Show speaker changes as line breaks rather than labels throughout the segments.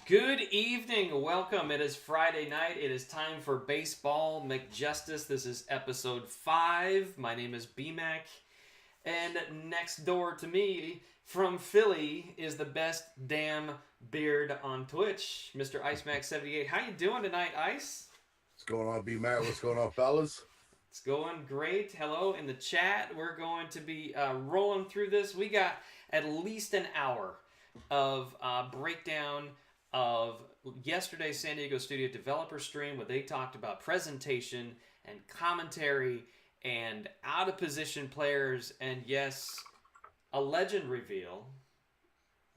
Good evening. Welcome. It is Friday night. It is time for Baseball MacJustice. This is episode 5. My name is BMac. And next door to me from Philly is the best damn beard on Twitch, Mr. Icemac78. How you doing tonight, Ice?
What's going on, B-Mac? What's going on, fellas?
It's going great. Hello in the chat. We're going to be rolling through this. We got at least an hour of breakdown of yesterday's San Diego Studio developer stream where they talked about presentation and commentary and out of position players and yes, a legend reveal,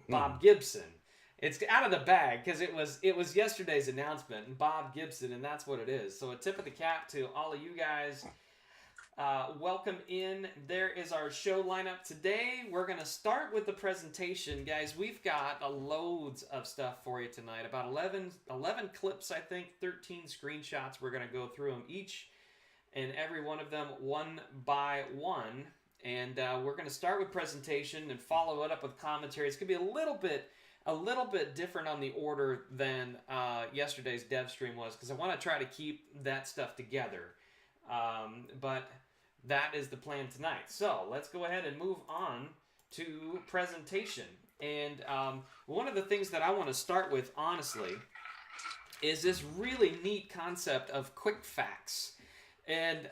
Bob Gibson. It's out of the bag because it was yesterday's announcement and Bob Gibson, and that's what it is. So a tip of the cap to all of you guys. Welcome in. There is our show lineup today. We're going to start with the presentation. Guys, we've got loads of stuff for you tonight. About 11 clips, I think, 13 screenshots. We're going to go through them each and every one of them one by one. And we're going to start with presentation and follow it up with commentary. It's going to be a little bit different on the order than yesterday's dev stream was because I want to try to keep that stuff together. But that is the plan tonight. So let's go ahead and move on to presentation. And one of the things that I want to start with, honestly, is this really neat concept of quick facts. And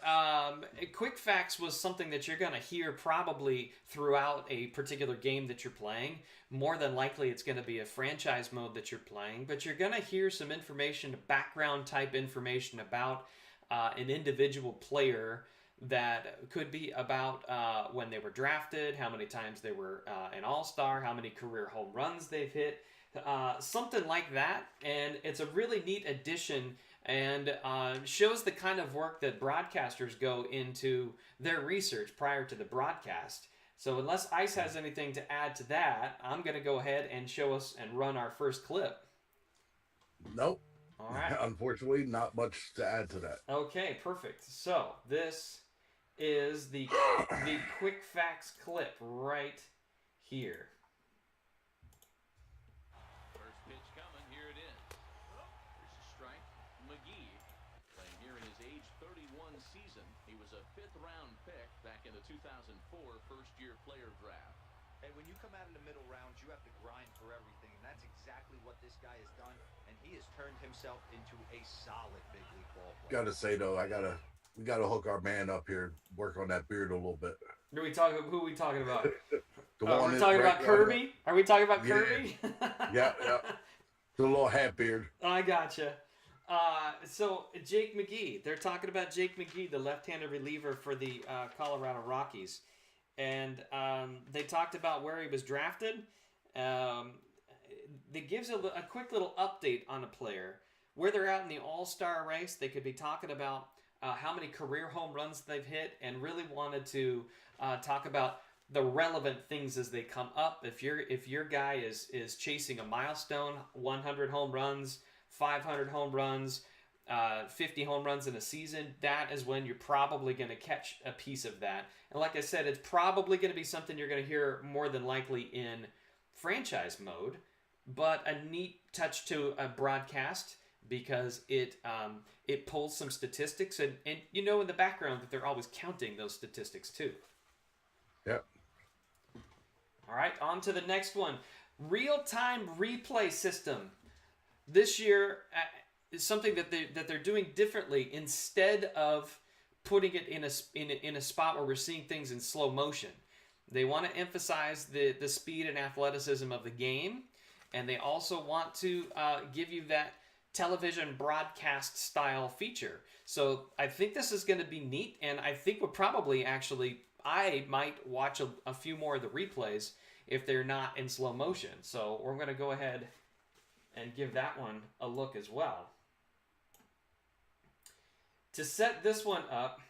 quick facts was something that you're going to hear probably throughout a particular game that you're playing. More than likely, it's going to be a franchise mode that you're playing. But you're going to hear some information, background type information about an individual player that could be about when they were drafted, how many times they were an all-star, how many career home runs they've hit, something like that. And it's a really neat addition and shows the kind of work that broadcasters go into their research prior to the broadcast. So unless Ice has anything to add to that, I'm going to go ahead and show us and run our first clip.
Nope.
All right.
Unfortunately, not much to add to that.
Okay, perfect. So this is the quick facts clip right here.
First pitch coming, here it is. There's a strike. McGee playing here in his age 31 season. He was a 5th-round pick back in the 2004 first-year player draft.
Hey, when you come out in the middle rounds, you have to grind for everything, and that's exactly what this guy has done, and he has turned himself into a solid big league ball player.
Gotta say though, we gotta hook our man up here, work on that beard a little bit.
Who are we talking about?
We're
talking about Kirby? Are we talking about
Yeah.
Kirby?
Yeah. The little hat beard.
I gotcha. So Jake McGee, they're talking about Jake McGee, the left-handed reliever for the Colorado Rockies. And they talked about where he was drafted. It gives a quick little update on a player. Where they're at in the all-star race, they could be talking about how many career home runs they've hit and really wanted to talk about the relevant things as they come up. If your guy is chasing a milestone, 100 home runs, 500 home runs, 50 home runs in a season, that is when you're probably going to catch a piece of that. And like I said, it's probably going to be something you're going to hear more than likely in franchise mode, but a neat touch to a broadcast because it pulls some statistics and you know in the background that they're always counting those statistics too.
Yep.
All right, on to the next one. Real-time replay system. This year is something that they're doing differently. Instead of putting it in a spot where we're seeing things in slow motion, they want to emphasize the speed and athleticism of the game, and they also want to give you that television broadcast style feature. So I think this is going to be neat, and I think we'll probably I might watch a few more of the replays if they're not in slow motion. So we're going to go ahead and give that one a look as well. To set this one up,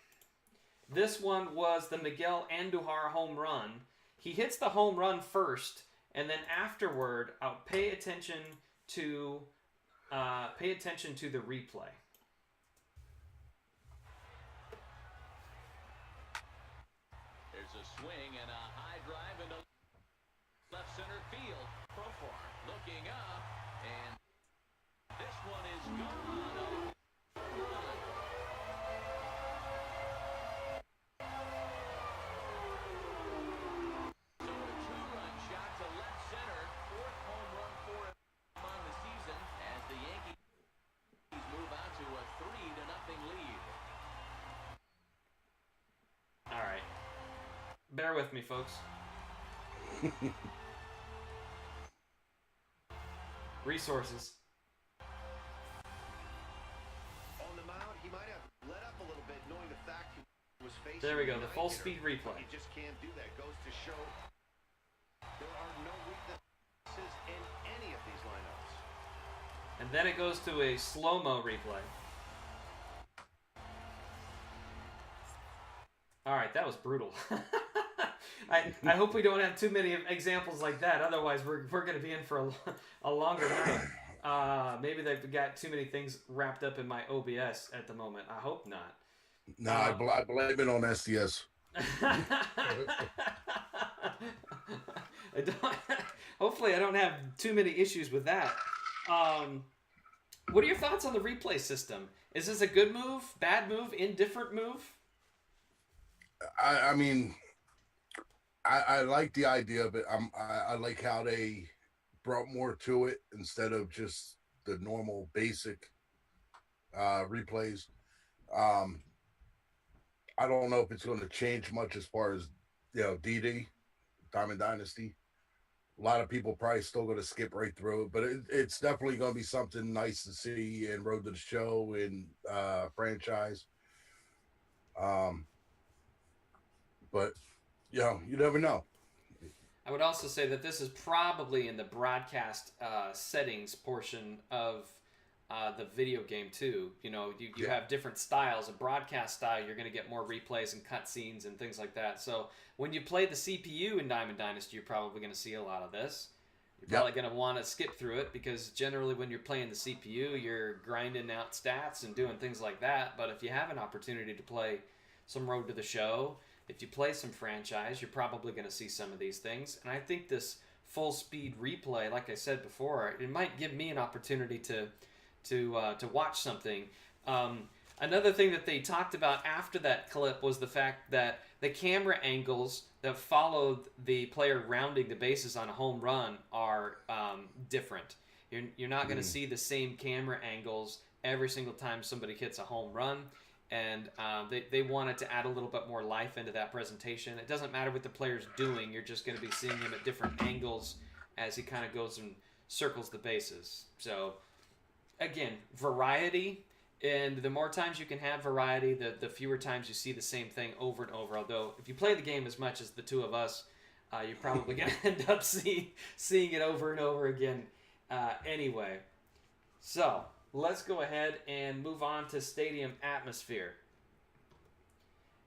this one was the Miguel Andujar home run. He hits the home run first, and then afterward, pay attention to the replay.
There's a swing and a high drive into left center field. Profar looking up, and
Bear with me, folks. Resources.
On the mound, he might have let up a little bit, knowing the fact he was facing.
There we go, the full
hitter.
speed replay.
He just can't do that. Goes to show there are no weaknesses in any of these lineups.
And then it goes to a slow-mo replay. All right, that was brutal. I hope we don't have too many examples like that. Otherwise, we're going to be in for a longer night. Maybe they've got too many things wrapped up in my OBS at the moment. I hope not.
No, I blame it on SDS.
Hopefully, I don't have too many issues with that. What are your thoughts on the replay system? Is this a good move, bad move, indifferent move?
I mean, I like the idea of it. I like how they brought more to it instead of just the normal basic replays. I don't know if it's going to change much as far as, DD, Diamond Dynasty. A lot of people probably still going to skip right through it, but it's definitely going to be something nice to see in Road to the Show and franchise. But, you never know.
I would also say that this is probably in the broadcast settings portion of the video game too. You have different styles. A broadcast style, you're going to get more replays and cutscenes and things like that. So when you play the CPU in Diamond Dynasty, you're probably going to see a lot of this. You're probably going to want to skip through it because generally when you're playing the CPU, you're grinding out stats and doing things like that. But if you have an opportunity to play some Road to the Show, if you play some franchise, you're probably going to see some of these things. And I think this full speed replay, like I said before, it might give me an opportunity to watch something. Another thing that they talked about after that clip was the fact that the camera angles that followed the player rounding the bases on a home run are different. You're not going to see the same camera angles every single time somebody hits a home run. And they wanted to add a little bit more life into that presentation. It doesn't matter what the player's doing. You're just going to be seeing him at different angles as he kind of goes and circles the bases. So, again, variety. And the more times you can have variety, the fewer times you see the same thing over and over. Although, if you play the game as much as the two of us, you're probably going to end up seeing it over and over again anyway. So, let's go ahead and move on to stadium atmosphere.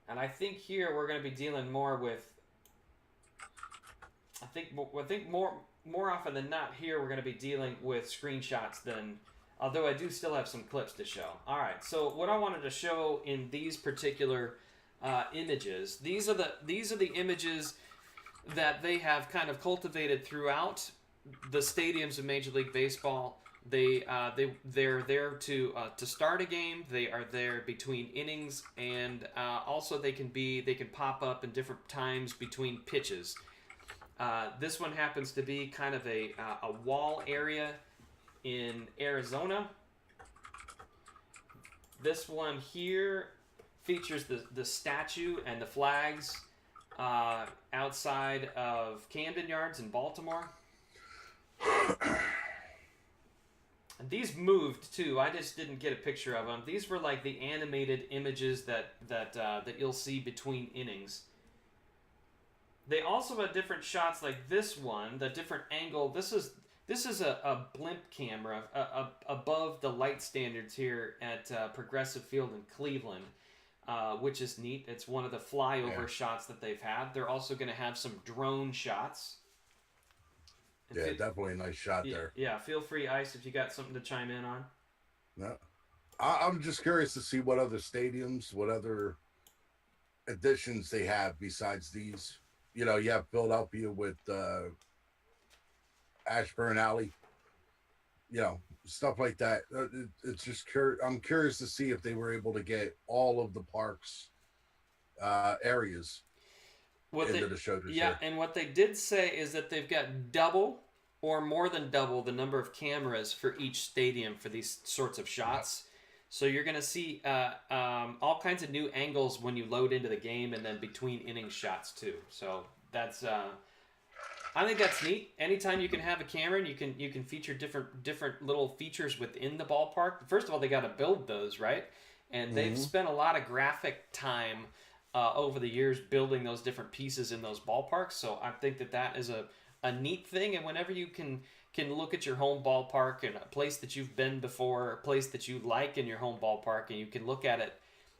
And I think here we're going to be dealing more with, I think more often than not here we're going to be dealing with screenshots than, although I do still have some clips to show. All right, so what I wanted to show in these particular images, these are the images that they have kind of cultivated throughout the stadiums of Major League Baseball. They're there to start a game. They are there between innings, and also they can pop up in different times between pitches. This one happens to be kind of a wall area in Arizona. This one here features the statue and the flags outside of Camden Yards in Baltimore. And these moved too. I just didn't get a picture of them. These were like the animated images that you'll see between innings. They also had different shots like this one, the different angle. This is a blimp camera above the light standards here at Progressive Field in Cleveland, which is neat. It's one of the flyover shots that they've had. They're also going to have some drone shots.
Yeah, definitely a nice shot there.
Yeah, feel free, Ice, if you got something to chime in on.
No, I'm just curious to see what other stadiums, what other additions they have besides these. You have Philadelphia with Ashburn Alley. Stuff like that. It's just I'm curious to see if they were able to get all of the parks areas into the show this year.
And what they did say is that they've got double or more than double the number of cameras for each stadium for these sorts of shots. So you're going to see all kinds of new angles when you load into the game, and then between inning shots too. So that's I think that's neat. Anytime you can have a camera and you can feature different little features within the ballpark. First of all, they got to build those, right? And they've spent a lot of graphic time over the years building those different pieces in those ballparks. So I think that is a neat thing. And whenever you can look at your home ballpark and a place that you've been before, a place that you like in your home ballpark, and you can look at it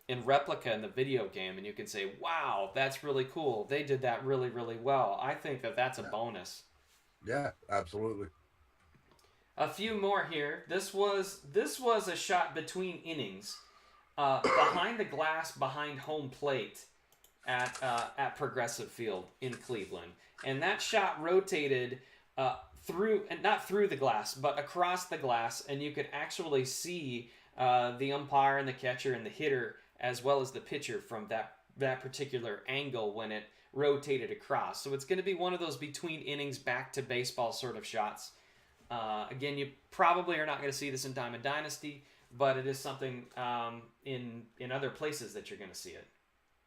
in replica in the video game, and you can say, wow, that's really cool. They did that really, really well. I think that's a bonus.
Yeah, absolutely.
A few more here. This was a shot between innings, behind the glass, behind home plate at Progressive Field in Cleveland. And that shot rotated through, and not through the glass, but across the glass, and you could actually see the umpire and the catcher and the hitter as well as the pitcher from that particular angle when it rotated across. So it's going to be one of those between innings back to baseball sort of shots. Again, you probably are not going to see this in Diamond Dynasty, but it is something in other places that you're going to see it.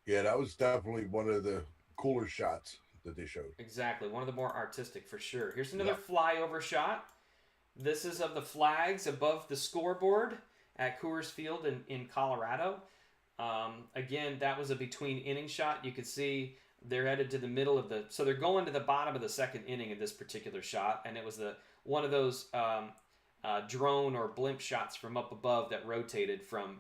Yeah, that was definitely one of the cooler shots that they showed.
Exactly. One of the more artistic for sure. Here's another flyover shot. This is of the flags above the scoreboard at Coors Field in Colorado. Again, that was a between inning shot. You could see they're headed to the middle of so they're going to the bottom of the second inning in this particular shot, and it was one of those drone or blimp shots from up above that rotated from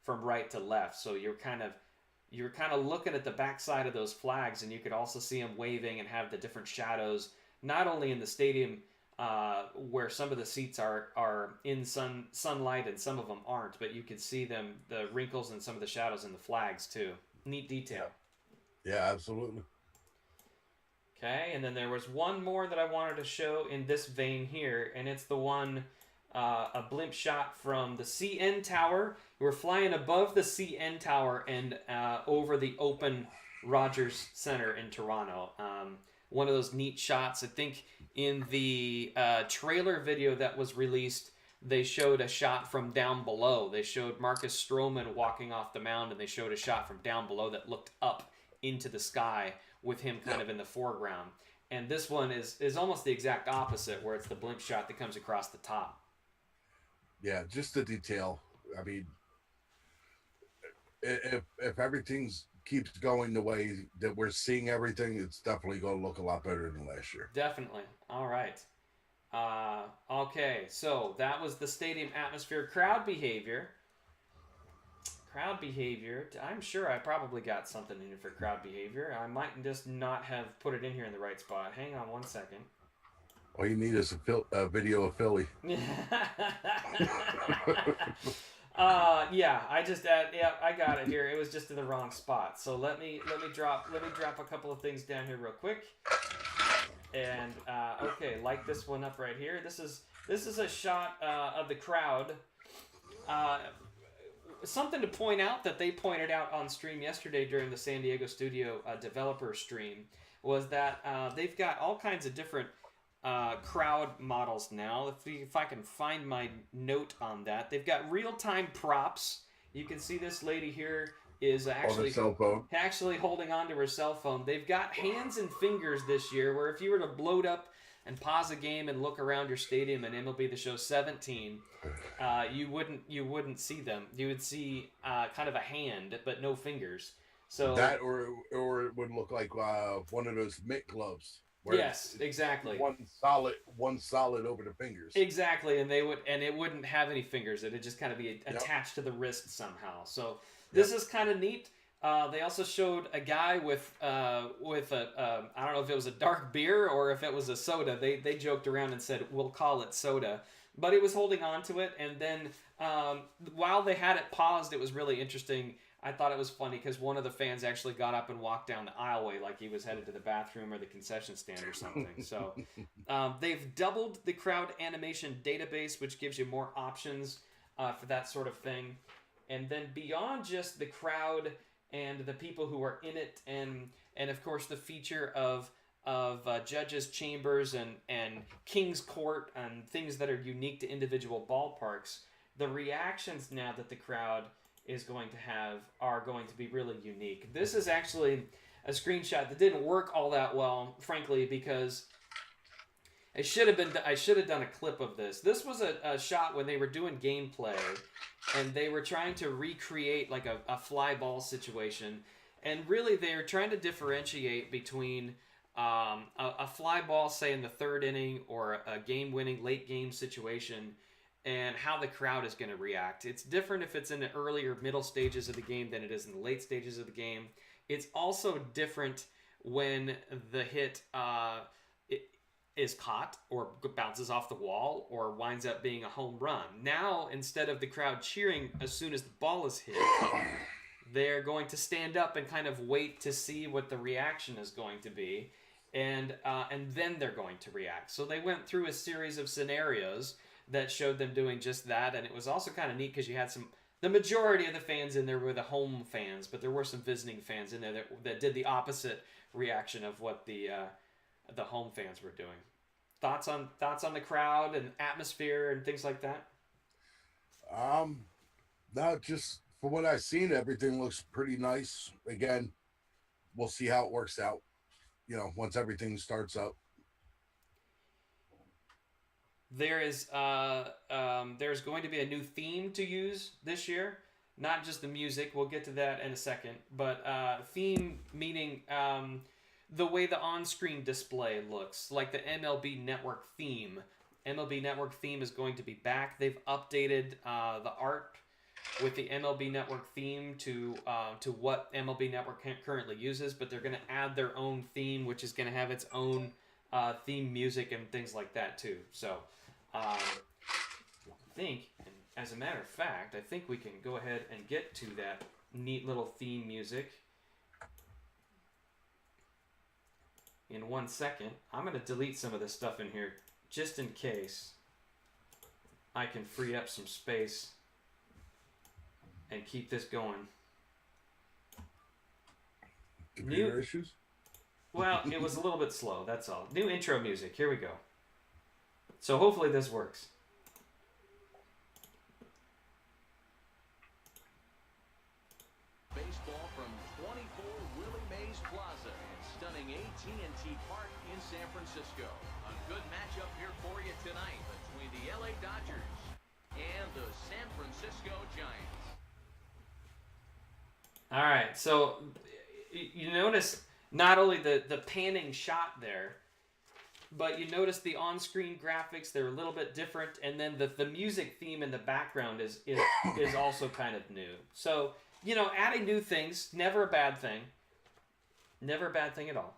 right to left. So you're kind of looking at the backside of those flags, and you could also see them waving and have the different shadows, not only in the stadium where some of the seats are in sunlight and some of them aren't, but you can see the wrinkles and some of the shadows in the flags too. Neat detail.
Yeah, absolutely.
Okay, and then there was one more that I wanted to show in this vein here, and it's the one, a blimp shot from the CN Tower. We're flying above the CN Tower and over the open Rogers Center in Toronto. One of those neat shots. I think in the trailer video that was released, they showed a shot from down below. They showed Marcus Stroman walking off the mound, and they showed a shot from down below that looked up into the sky with him kind of in the foreground. And this one is almost the exact opposite, where it's the blimp shot that comes across the top.
Yeah, just the detail. I mean, if everything keeps going the way that we're seeing everything, it's definitely going to look a lot better than last year.
Definitely. All right. Okay, so that was the stadium atmosphere. Crowd behavior. I'm sure I probably got something in here for crowd behavior. I might just not have put it in here in the right spot. Hang on one second.
All you need is a video of Philly.
Yeah, I got it here. It was just in the wrong spot. So let me drop a couple of things down here real quick. And okay, like this one up right here. This is a shot of the crowd. Something to point out that they pointed out on stream yesterday during the San Diego studio developer stream was that they've got all kinds of different crowd models now. If I can find my note on that, they've got real-time props. You can see this lady here is actually holding on to her cell phone. They've got hands and fingers this year, where if you were to load up and pause a game and look around your stadium in MLB The Show 17, you wouldn't see them. You would see kind of a hand, but no fingers. So
that, or it would look like one of those mitt gloves.
Yes, exactly.
One solid over the fingers.
Exactly, and it wouldn't have any fingers. It'd just kind of be attached to the wrist somehow. So this is kind of neat. They also showed a guy with I don't know if it was a dark beer or if it was a soda. They joked around and said, we'll call it soda. But he was holding on to it, and then while they had it paused, it was really interesting. I thought it was funny because one of the fans actually got up and walked down the aisleway like he was headed to the bathroom or the concession stand or something. So they've doubled the crowd animation database, which gives you more options for that sort of thing. And then beyond just the crowd and the people who are in it, and of course the feature of judges' chambers and King's Court and things that are unique to individual ballparks, the reactions now that the crowd is going to have are going to be really unique. This is actually a screenshot that didn't work all that well, frankly, because I should have done a clip of this. This was a shot when they were doing gameplay, and they were trying to recreate like a fly ball situation, and really they were trying to differentiate between a fly ball, say in the third inning, or a game-winning late game situation, and how the crowd is going to react. It's different if it's in the earlier middle stages of the game than it is in the late stages of the game. It's also different when the hit is caught or bounces off the wall or winds up being a home run. Now, instead of the crowd cheering as soon as the ball is hit, they're going to stand up and kind of wait to see what the reaction is going to be, and then they're going to react. So they went through a series of scenarios that showed them doing just that, and it was also kind of neat because you had the majority of the fans in there were the home fans, but there were some visiting fans in there that did the opposite reaction of what the home fans were doing. Thoughts on the crowd and atmosphere and things like that?
No, just from what I've seen, everything looks pretty nice. Again, we'll see how it works out, once everything starts up.
There's going to be a new theme to use this year. Not just the music, we'll get to that in a second, but theme meaning the way the on-screen display looks, like the MLB Network theme. MLB Network theme is going to be back. They've updated the art with the MLB Network theme to what MLB Network currently uses, but they're going to add their own theme, which is going to have its own theme music and things like that too. So I think, and as a matter of fact, I think we can go ahead and get to that neat little theme music in 1 second. I'm going to delete some of this stuff in here just in case I can free up some space and keep this going.
Computer issues?
Well, it was a little bit slow, that's all. New intro music, here we go. So hopefully this works.
Baseball from 24 Willie Mays Plaza and stunning AT&T Park in San Francisco. A good matchup here for you tonight between the LA Dodgers and the San Francisco Giants.
All right, so you notice not only the panning shot there, but you notice the on-screen graphics, they're a little bit different, and then the music theme in the background is also kind of new. So, adding new things, never a bad thing. Never a bad thing at all.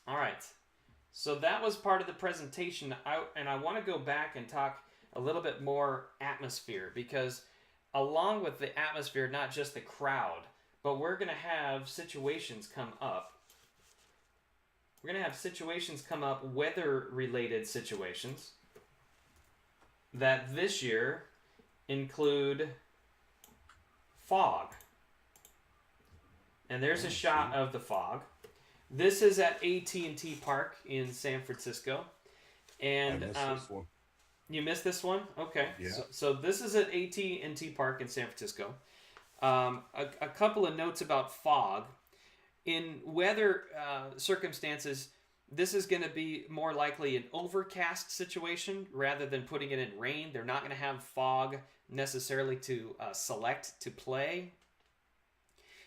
All right, so that was part of the presentation, and I want to go back and talk a little bit more atmosphere, because along with the atmosphere, not just the crowd, but we're going to have situations come up. We're going to have situations come up, weather-related situations, that this year include fog. And there's a shot of the fog. This is at AT&T Park in San Francisco. And
I missed this one.
You missed this one? Okay.
Yeah.
So this is at AT&T Park in San Francisco. A couple of notes about fog. In weather circumstances, this is going to be more likely an overcast situation rather than putting it in rain. They're not going to have fog necessarily to select to play.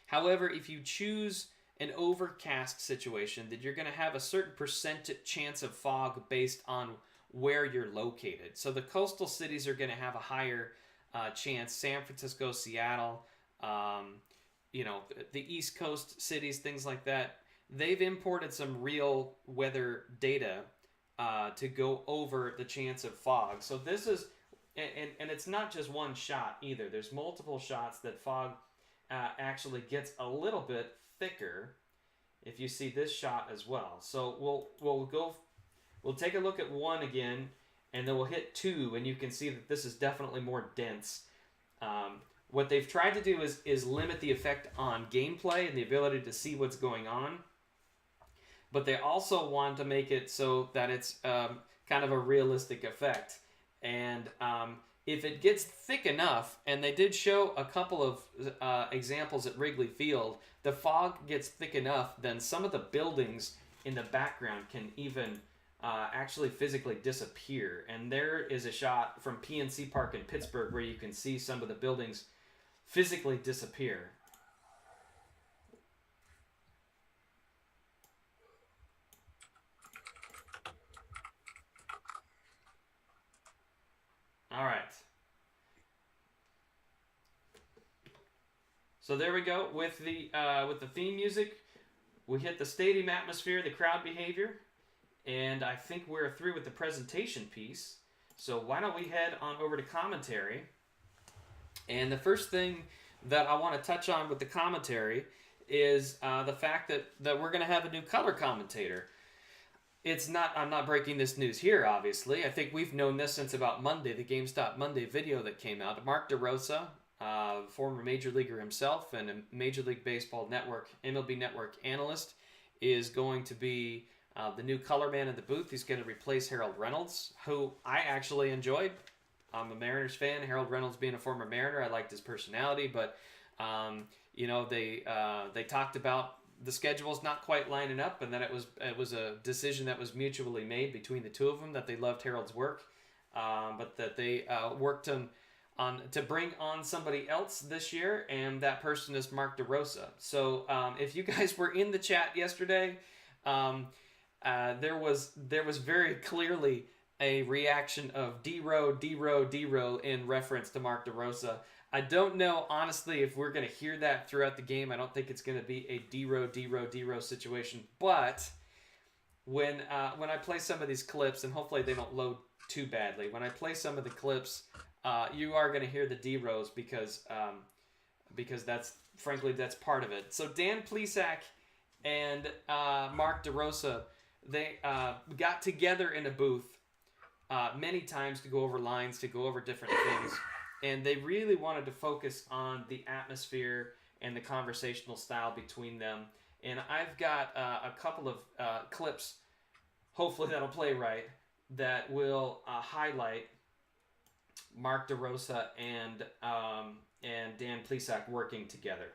However, if you choose an overcast situation, then you're going to have a certain percentage chance of fog based on where you're located. So the coastal cities are going to have a higher chance. San Francisco, Seattle, the East Coast cities, things like that. They've imported some real weather data to go over the chance of fog. So this is, and it's not just one shot either. There's multiple shots that fog actually gets a little bit thicker. If you see this shot as well. So we'll take a look at one again, and then we'll hit two, and you can see that this is definitely more dense. What they've tried to do is limit the effect on gameplay and the ability to see what's going on. But they also want to make it so that it's kind kind of a realistic effect. And if it gets thick enough, and they did show a couple of examples at Wrigley Field, the fog gets thick enough, then some of the buildings in the background can even actually physically disappear. And there is a shot from PNC Park in Pittsburgh where you can see some of the buildings physically disappear. All right. So there we go with the theme music. We hit the stadium atmosphere, the crowd behavior, and I think we're through with the presentation piece. So why don't we head on over to commentary? And the first thing that I want to touch on with the commentary is the fact that we're going to have a new color commentator. I'm not breaking this news here, obviously. I think we've known this since about Monday, the GameStop Monday video that came out. Mark DeRosa, former Major Leaguer himself and a Major League Baseball Network, MLB Network analyst, is going to be the new color man in the booth. He's going to replace Harold Reynolds, who I actually enjoyed. I'm a Mariners fan. Harold Reynolds being a former Mariner, I liked his personality, but they talked about the schedule's not quite lining up, and that it was a decision that was mutually made between the two of them, that they loved Harold's work, but that they worked on to bring on somebody else this year, and that person is Mark DeRosa. So if you guys were in the chat yesterday, there was very clearly a reaction of DeRo in reference to Mark DeRosa. I don't know, honestly, if we're going to hear that throughout the game. I don't think it's going to be a DeRo situation. But when I play some of these clips, and hopefully they don't load too badly, when I play some of the clips, you are going to hear the DeRos because that's part of it. So Dan Plesac and Mark DeRosa, they got together in a booth many times to go over lines, to go over different things. And they really wanted to focus on the atmosphere and the conversational style between them. And I've got a couple of clips, hopefully that'll play right, that will highlight Mark DeRosa and Dan Plesac working together.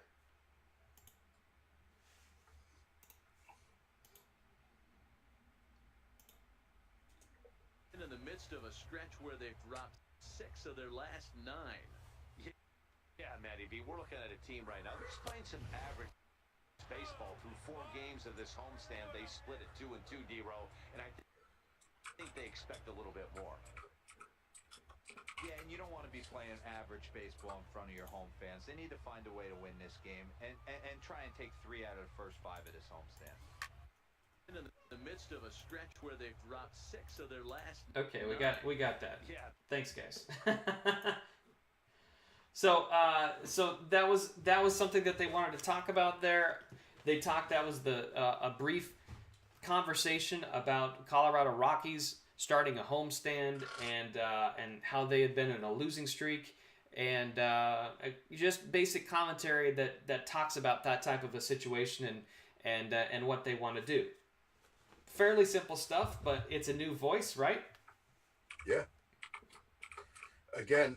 In the midst of a stretch where they've dropped 6 of their last 9.
Yeah, Matty B, we're looking at a team right now that's playing some average baseball. Through 4 games of this homestand, they split it 2-2, DeRo, and I think they expect a little bit more.
Yeah, and you don't want to be playing average baseball in front of your home fans. They need to find a way to win this game and try and take 3 out of the first 5 of this homestand.
In the midst of a stretch where they've dropped 6 of their last.
Okay,
9.
we got that.
Yeah.
Thanks, guys. So that was something that they wanted to talk about there. They talked. That was a brief conversation about Colorado Rockies starting a homestand and how they had been in a losing streak, and just basic commentary that talks about that type of a situation and what they want to do. Fairly simple stuff, but it's a new voice, right?
Yeah. Again,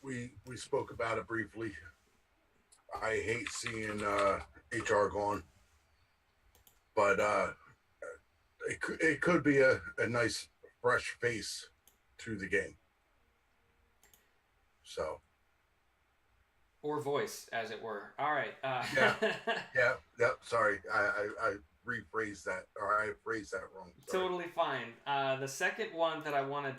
we spoke about it briefly. I hate seeing HR gone, but it could be a nice fresh face to the game. So.
Or voice, as it were. All right.
Yeah. Sorry, I rephrased that, or I phrased that wrong. Sorry.
Totally fine. The second one I wanted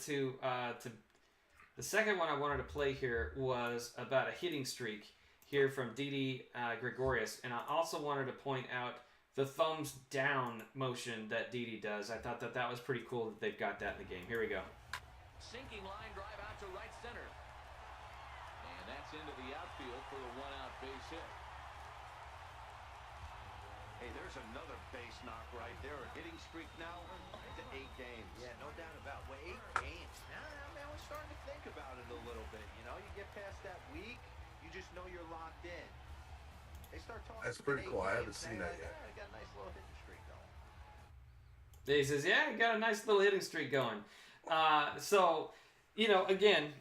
to play here was about a hitting streak here from Didi Gregorius, and I also wanted to point out the thumbs down motion that Didi does. I thought that was pretty cool that they've got that in the game. Here we go.
Sinking line drive out to right center, and that's into the outfield for a 1-out base hit.
Hey, there's another base knock right there. A hitting streak now to 8 games.
Yeah, no doubt about it. 8 games. Now, man, we're starting to think about it a little bit. You get past that week, you just know you're locked in. They start talking.
That's pretty cool. I haven't seen that yet.
Yeah, got a nice little hitting streak going.
He says, yeah, he got a nice little hitting streak going. So, again,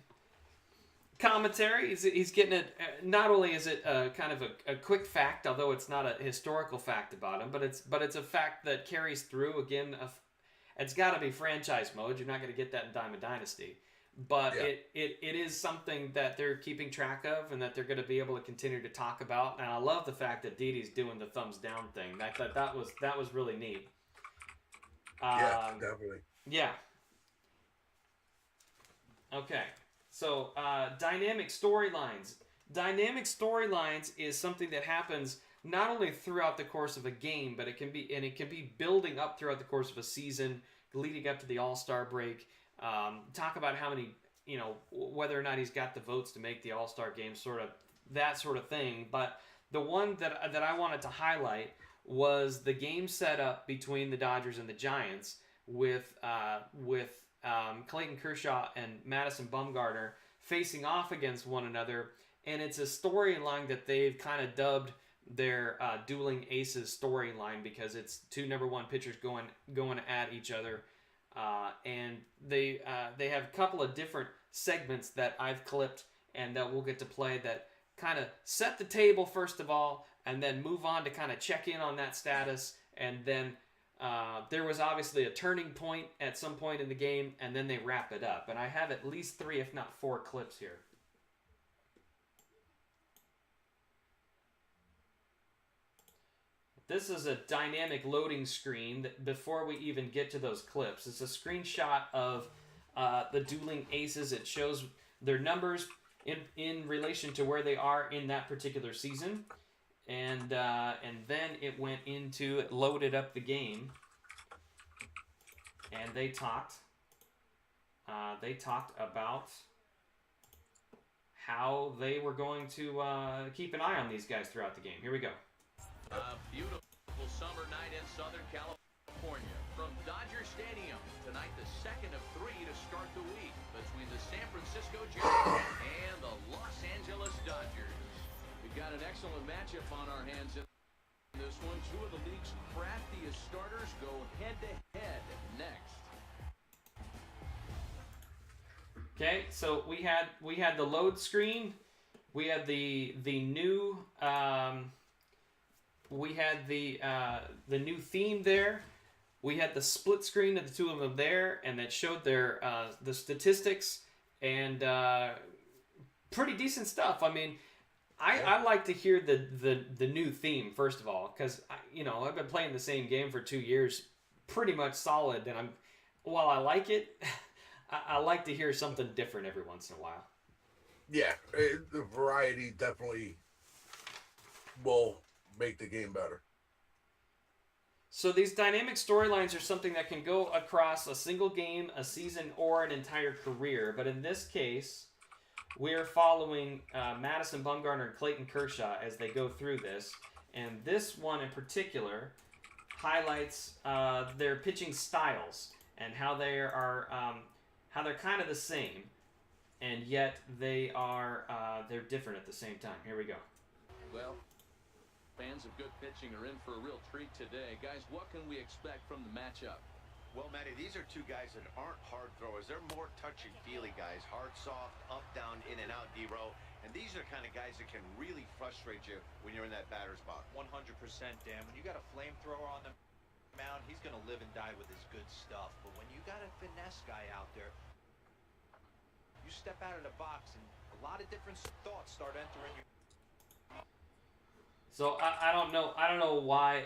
commentary, he's getting it. Not only is it kind of a quick fact, although it's not a historical fact about him, but it's a fact that carries through. Again, it's got to be franchise mode. You're not going to get that in Diamond Dynasty. But it is something that they're keeping track of and that they're going to be able to continue to talk about. And I love the fact that Didi's doing the thumbs down thing. That was really neat.
Yeah, definitely.
Yeah. Okay. So dynamic storylines. Dynamic storylines is something that happens not only throughout the course of a game, but it can be building up throughout the course of a season, leading up to the All-Star break. Talk about how many, whether or not he's got the votes to make the All-Star game, that sort of thing. But the one that I wanted to highlight was the game setup between the Dodgers and the Giants with Clayton Kershaw and Madison Bumgarner facing off against one another. And it's a storyline that they've kind of dubbed their Dueling Aces storyline because it's two number one pitchers going at each other. And they have a couple of different segments that I've clipped and that we'll get to play that kind of set the table first of all, and then move on to kind of check in on that status. And then there was obviously a turning point at some point in the game, and then they wrap it up. And I have at least 3, if not 4 clips here. This is a dynamic loading screen before we even get to those clips. It's a screenshot of the Dueling Aces. It shows their numbers in relation to where they are in that particular season. And then it went into, it loaded up the game. And they talked about how they were going to keep an eye on these guys throughout the game. Here we go.
A beautiful summer night in Southern California. From Dodger Stadium, tonight the second of 3 to start the week between the San Francisco Giants and the Los Angeles Dodgers. We've got an excellent matchup on our hands in this one. 2 of the league's craftiest starters go head-to-head next.
Okay, so we had the load screen. We had the new we had the new theme there. We had the split screen of the two of them there, and that showed their the statistics and pretty decent stuff. I mean, I like to hear the new theme first of all, because I've been playing the same game for 2 years, pretty much solid, and while I like it, I like to hear something different every once in a while.
Yeah, the variety definitely will make the game better.
So these dynamic storylines are something that can go across a single game, a season, or an entire career. But in this case, we're following Madison Bumgarner and Clayton Kershaw as they go through this. And this one in particular highlights their pitching styles and how they are how they're kind of the same, and yet they're different at the same time. Here we go.
Well, fans of good pitching are in for a real treat today. Guys, what can we expect from the matchup?
Well, Matty, these are two guys that aren't hard throwers. They're more touchy-feely guys. Hard, soft, up, down, in and out, DeRo. And these are the kind of guys that can really frustrate you when you're in that batter's box.
100%, Dan. When you got a flamethrower on the mound, he's going to live and die with his good stuff. But when you got a finesse guy out there, you step out of the box and a lot of different thoughts start entering your...
So I don't know why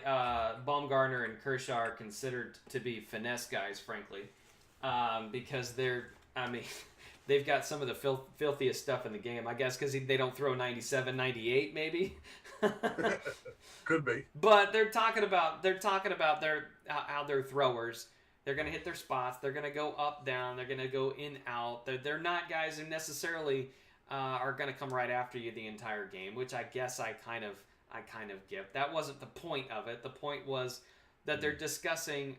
Baumgartner and Kershaw are considered to be finesse guys, frankly, because they've got some of the filthiest stuff in the game. I guess because they don't throw 97, 98, maybe.
Could be.
But they're talking about how they're throwers. They're gonna hit their spots. They're gonna go up, down. They're gonna go in, out. They're not guys who necessarily are gonna come right after you the entire game, which I guess I kind of get. That wasn't the point of it. The point was that they're discussing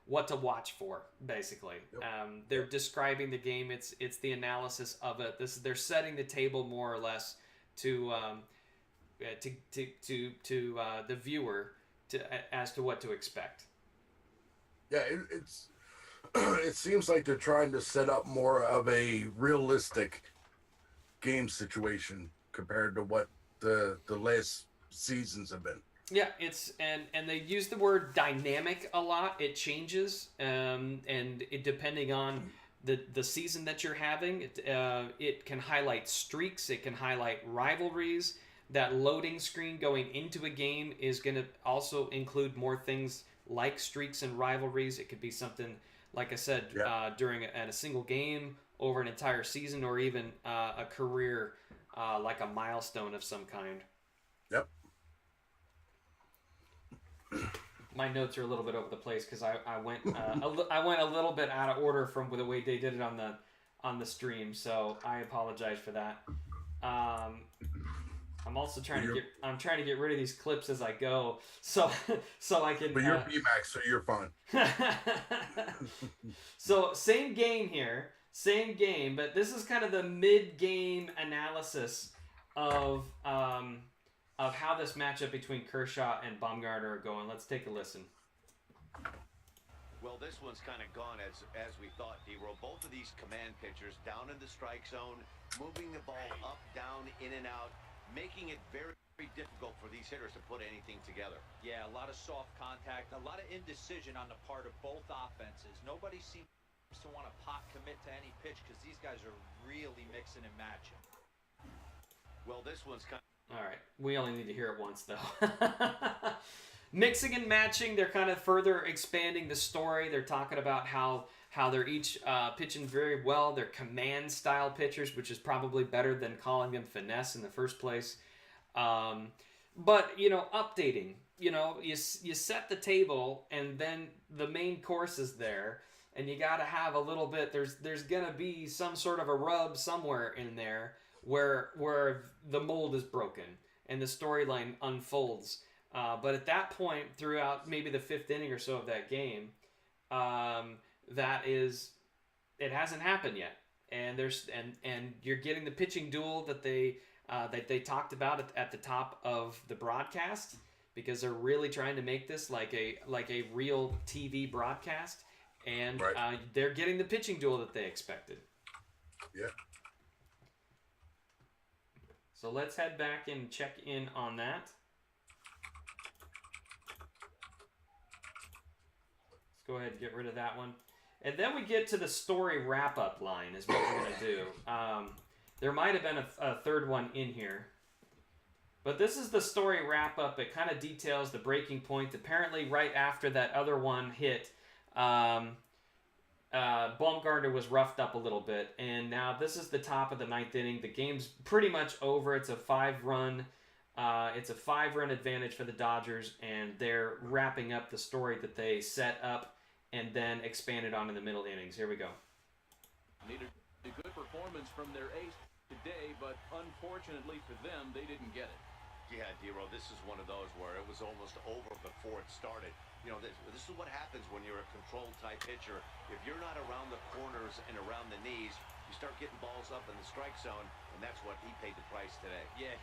what to watch for, basically. Yep. They're describing the game. It's the analysis of it. They're setting the table more or less to the viewer as to what to expect.
Yeah, it's it seems like they're trying to set up more of a realistic game situation compared to what the last seasons have been.
Yeah, it's and they use the word dynamic a lot. It changes, and it depending on the season that you're having, it can highlight streaks. It can highlight rivalries. That loading screen going into a game is going to also include more things like streaks and rivalries. It could be something, like I said, during a single game, over an entire season, or even a career, like a milestone of some kind.
Yep.
My notes are a little bit over the place because I went I went a little bit out of order from the way they did it on the stream, so I apologize for that. I'm also trying to get rid of these clips as I go, so I can.
But you're BMac, so you're fine.
So same game here, same game, but this is kind of the mid-game analysis of how this matchup between Kershaw and Baumgartner are going. Let's take a listen.
Well, this one's kind of gone as we thought, DeRo. Both of these command pitchers down in the strike zone, moving the ball up, down, in and out, making it very, very difficult for these hitters to put anything together.
Yeah, a lot of soft contact, a lot of indecision on the part of both offenses. Nobody seems to want to pot commit to any pitch because these guys are really mixing and matching.
Well, this one's kind of...
All right, we only need to hear it once, though. Mixing and matching, they're kind of further expanding the story. They're talking about how they're each pitching very well. They're command-style pitchers, which is probably better than calling them finesse in the first place. But, updating. You set the table, and then the main course is there, and you got to have a little bit. There's going to be some sort of a rub somewhere in there where the mold is broken and the storyline unfolds. But at that point, throughout maybe the fifth inning or so of that game, it hasn't happened yet. And you're getting the pitching duel that they talked about at the top of the broadcast, because they're really trying to make this like a real TV broadcast, and
right.
They're getting the pitching duel that they expected.
Yeah.
So let's head back and check in on that. Let's go ahead and get rid of that one. And then we get to the story wrap-up line is what we're going to do. There might have been a third one in here. But this is the story wrap-up. It kind of details the breaking point. Apparently, right after that other one hit, Baumgartner was roughed up a little bit, and now this is the top of the ninth inning. The game's pretty much over. It's a 5-run advantage for the Dodgers, and they're wrapping up the story that they set up and then expanded on in the middle innings. Here we go.
Needed a good performance from their ace today, but unfortunately for them, they didn't get it.
Yeah, DeRo, this is one of those where it was almost over before it started. This is what happens when you're a controlled type pitcher. If you're not around the corners and around the knees, you start getting balls up in the strike zone, and that's what he paid the price today.
Yeah,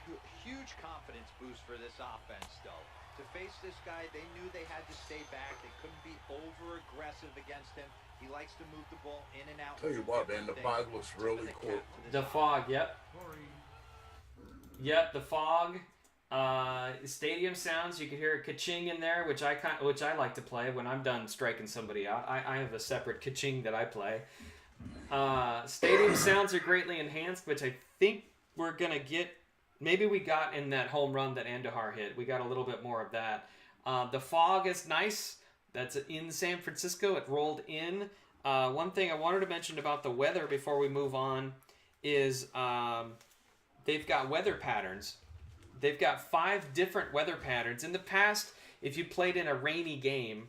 huge confidence boost for this offense, though. To face this guy, they knew they had to stay back. They couldn't be over-aggressive against him. He likes to move the ball in and out.
Tell you what, man, the fog looks really cool.
The fog, yep. Yep, the fog. Stadium sounds, you can hear a ka-ching in there, which I like to play when I'm done striking somebody out. I have a separate ka-ching that I play. Stadium sounds are greatly enhanced, which I think we're going to get. Maybe we got in that home run that Andujar hit. We got a little bit more of that. The fog is nice. That's in San Francisco. It rolled in. One thing I wanted to mention about the weather before we move on is they've got weather patterns. They've got 5 different weather patterns. In the past, if you played in a rainy game,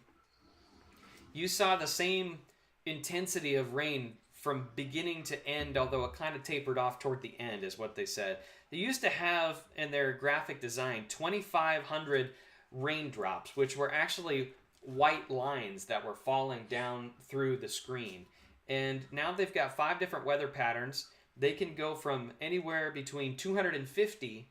you saw the same intensity of rain from beginning to end, although it kind of tapered off toward the end, is what they said. They used to have, in their graphic design, 2,500 raindrops, which were actually white lines that were falling down through the screen. And now they've got 5 different weather patterns. They can go from anywhere between 250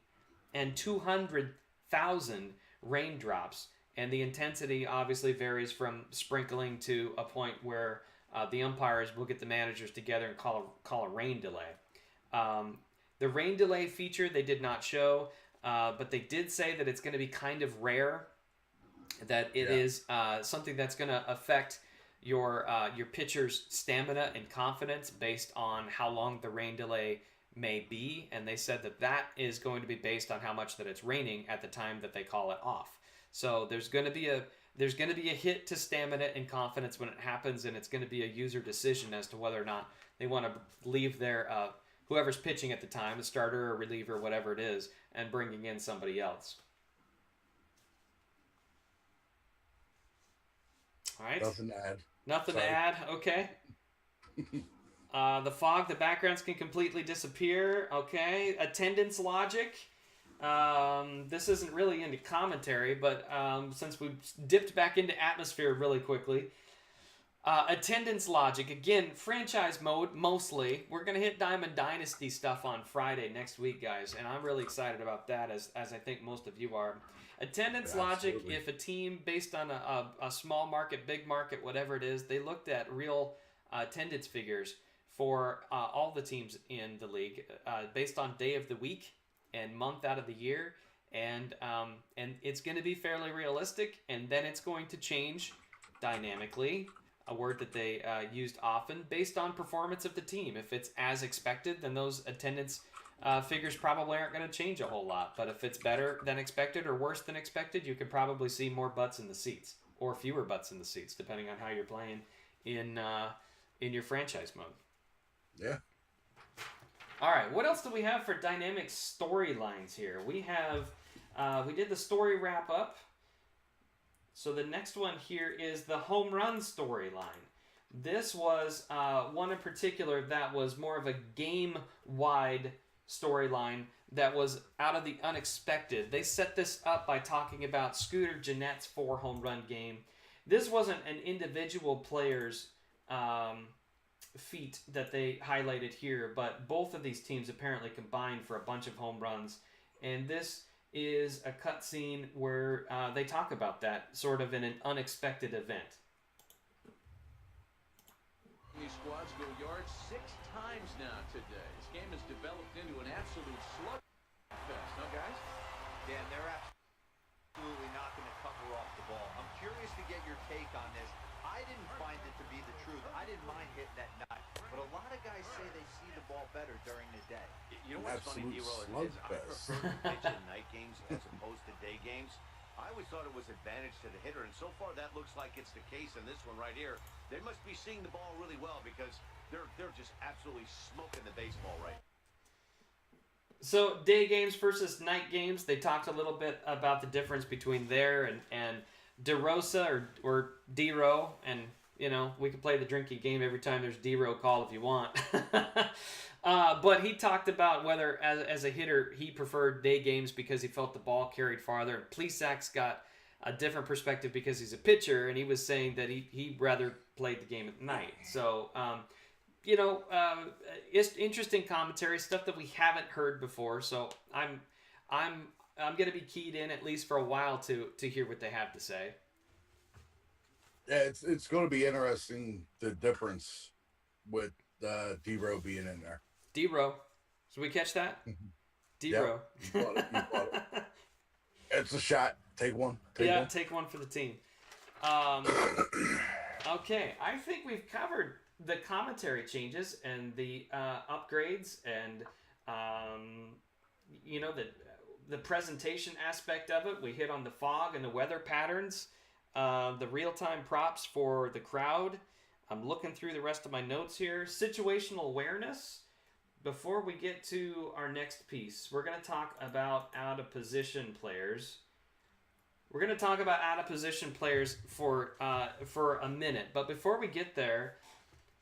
and 200,000 raindrops. and the intensity obviously varies from sprinkling to a point where the umpires will get the managers together and call a rain delay. The rain delay feature they did not show, but they did say that it's going to be kind of rare, that it is something that's going to affect your pitcher's stamina and confidence based on how long the rain delay may be, and they said that is going to be based on how much that it's raining at the time that they call it off. So there's going to be a hit to stamina and confidence when it happens, and it's going to be a user decision as to whether or not they want to leave their whoever's pitching at the time, a starter or reliever, whatever it is, and bringing in somebody else. All right.
Nothing to add.
Nothing
Sorry.
to add. Okay. The fog, the backgrounds can completely disappear. Okay. Attendance logic. This isn't really into commentary, but since we dipped back into atmosphere really quickly, attendance logic, again, franchise mode mostly. We're going to hit Diamond Dynasty stuff on Friday next week, guys, and I'm really excited about that, as I think most of you are. Attendance logic,
Absolutely.
if a team based on a small market, big market, whatever it is, they looked at real attendance figures for all the teams in the league based on day of the week and month out of the year, and it's going to be fairly realistic, and then it's going to change dynamically, a word that they used often, based on performance of the team. If it's as expected, then those attendance figures probably aren't going to change a whole lot, but if it's better than expected or worse than expected, you could probably see more butts in the seats, or fewer butts in the seats, depending on how you're playing in your franchise mode.
Yeah.
All right, what else do we have for dynamic storylines here? We have, we did the story wrap up. So the next one here is the home run storyline. This was one in particular that was more of a game-wide storyline that was out of the unexpected. They set this up by talking about Scooter Gennett's 4 home run game. This wasn't an individual player's feat that they highlighted here, but both of these teams apparently combined for a bunch of home runs, and this is a cutscene where they talk about that sort of in an unexpected event.
These squads go yards 6 times now today. This game has developed into an absolute slugfest, huh, guys?
Yeah, and they're absolutely not going to cover off the ball. I'm curious to get your take on this. I didn't find it to be the truth. I didn't mind hitting that nut. But a lot of guys say they see the ball better during the day.
You know what's funny,
Absolute
DeRo, is I
slugfest.
prefer to pitch in night games as opposed to day games. I always thought it was advantage to the hitter, and so far that looks like it's the case in this one right here. They must be seeing the ball really well because they're just absolutely smoking the baseball right.
So day games versus night games, they talked a little bit about the difference between there and DeRosa or DeRo, and you know, we could play the drinking game every time there's DeRo call if you want. But he talked about whether, as a hitter, he preferred day games because he felt the ball carried farther. And Plesac's got a different perspective because he's a pitcher, and he was saying that he rather played the game at night. So, you know, it's interesting commentary, stuff that we haven't heard before. So I'm going to be keyed in at least for a while to hear what they have to say.
Yeah, it's going to be interesting, the difference with DeRo being in there.
DeRo. So we catch that? DeRo.
You bought it. It's a shot. Take one.
Take one for the team. Okay, I think we've covered the commentary changes and the upgrades and, you know, the presentation aspect of it. We hit on the fog and the weather patterns. The real-time props for the crowd. I'm looking through the rest of my notes here. Situational awareness. Before we get to our next piece, we're going to talk about out-of-position players. We're going to talk about out-of-position players for a minute. But before we get there,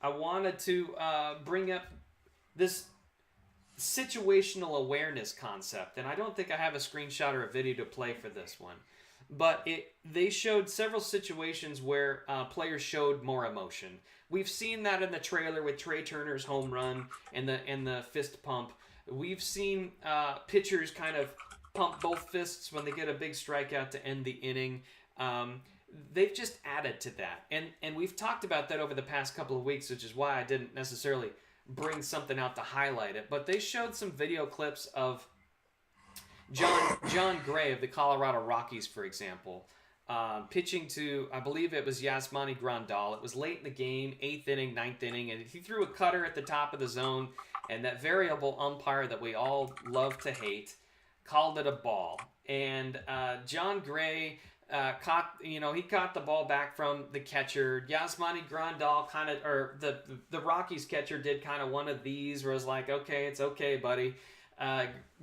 I wanted to bring up this situational awareness concept. And I don't think I have a screenshot or a video to play for this one. But they showed several situations where players showed more emotion. We've seen that in the trailer with Trey Turner's home run and the fist pump. We've seen pitchers kind of pump both fists when they get a big strikeout to end the inning. they've just added to that, and we've talked about that over the past couple of weeks, which is why I didn't necessarily bring something out to highlight it. But they showed some video clips of John Gray of the Colorado Rockies, for example, pitching to, I believe it was Yasmani Grandal. It was late in the game, 8th inning, 9th inning, and he threw a cutter at the top of the zone, and that variable umpire that we all love to hate called it a ball. And John Gray caught the ball back from the catcher. Yasmani Grandal the Rockies catcher did kind of one of these where it was like, okay, it's okay, buddy.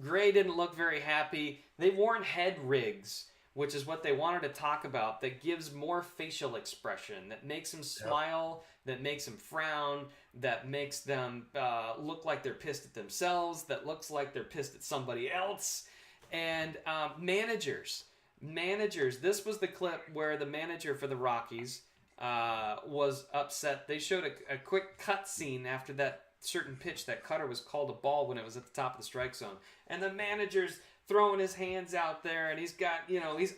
Gray didn't look very happy. They worn head rigs, which is what they wanted to talk about, that gives more facial expression, that makes them smile, that makes them frown, that makes them look like they're pissed at themselves, that looks like they're pissed at somebody else. And managers, this was the clip where the manager for the Rockies was upset. They showed a quick cut scene after that certain pitch. That cutter was called a ball when it was at the top of the strike zone, and the manager's throwing his hands out there, and he's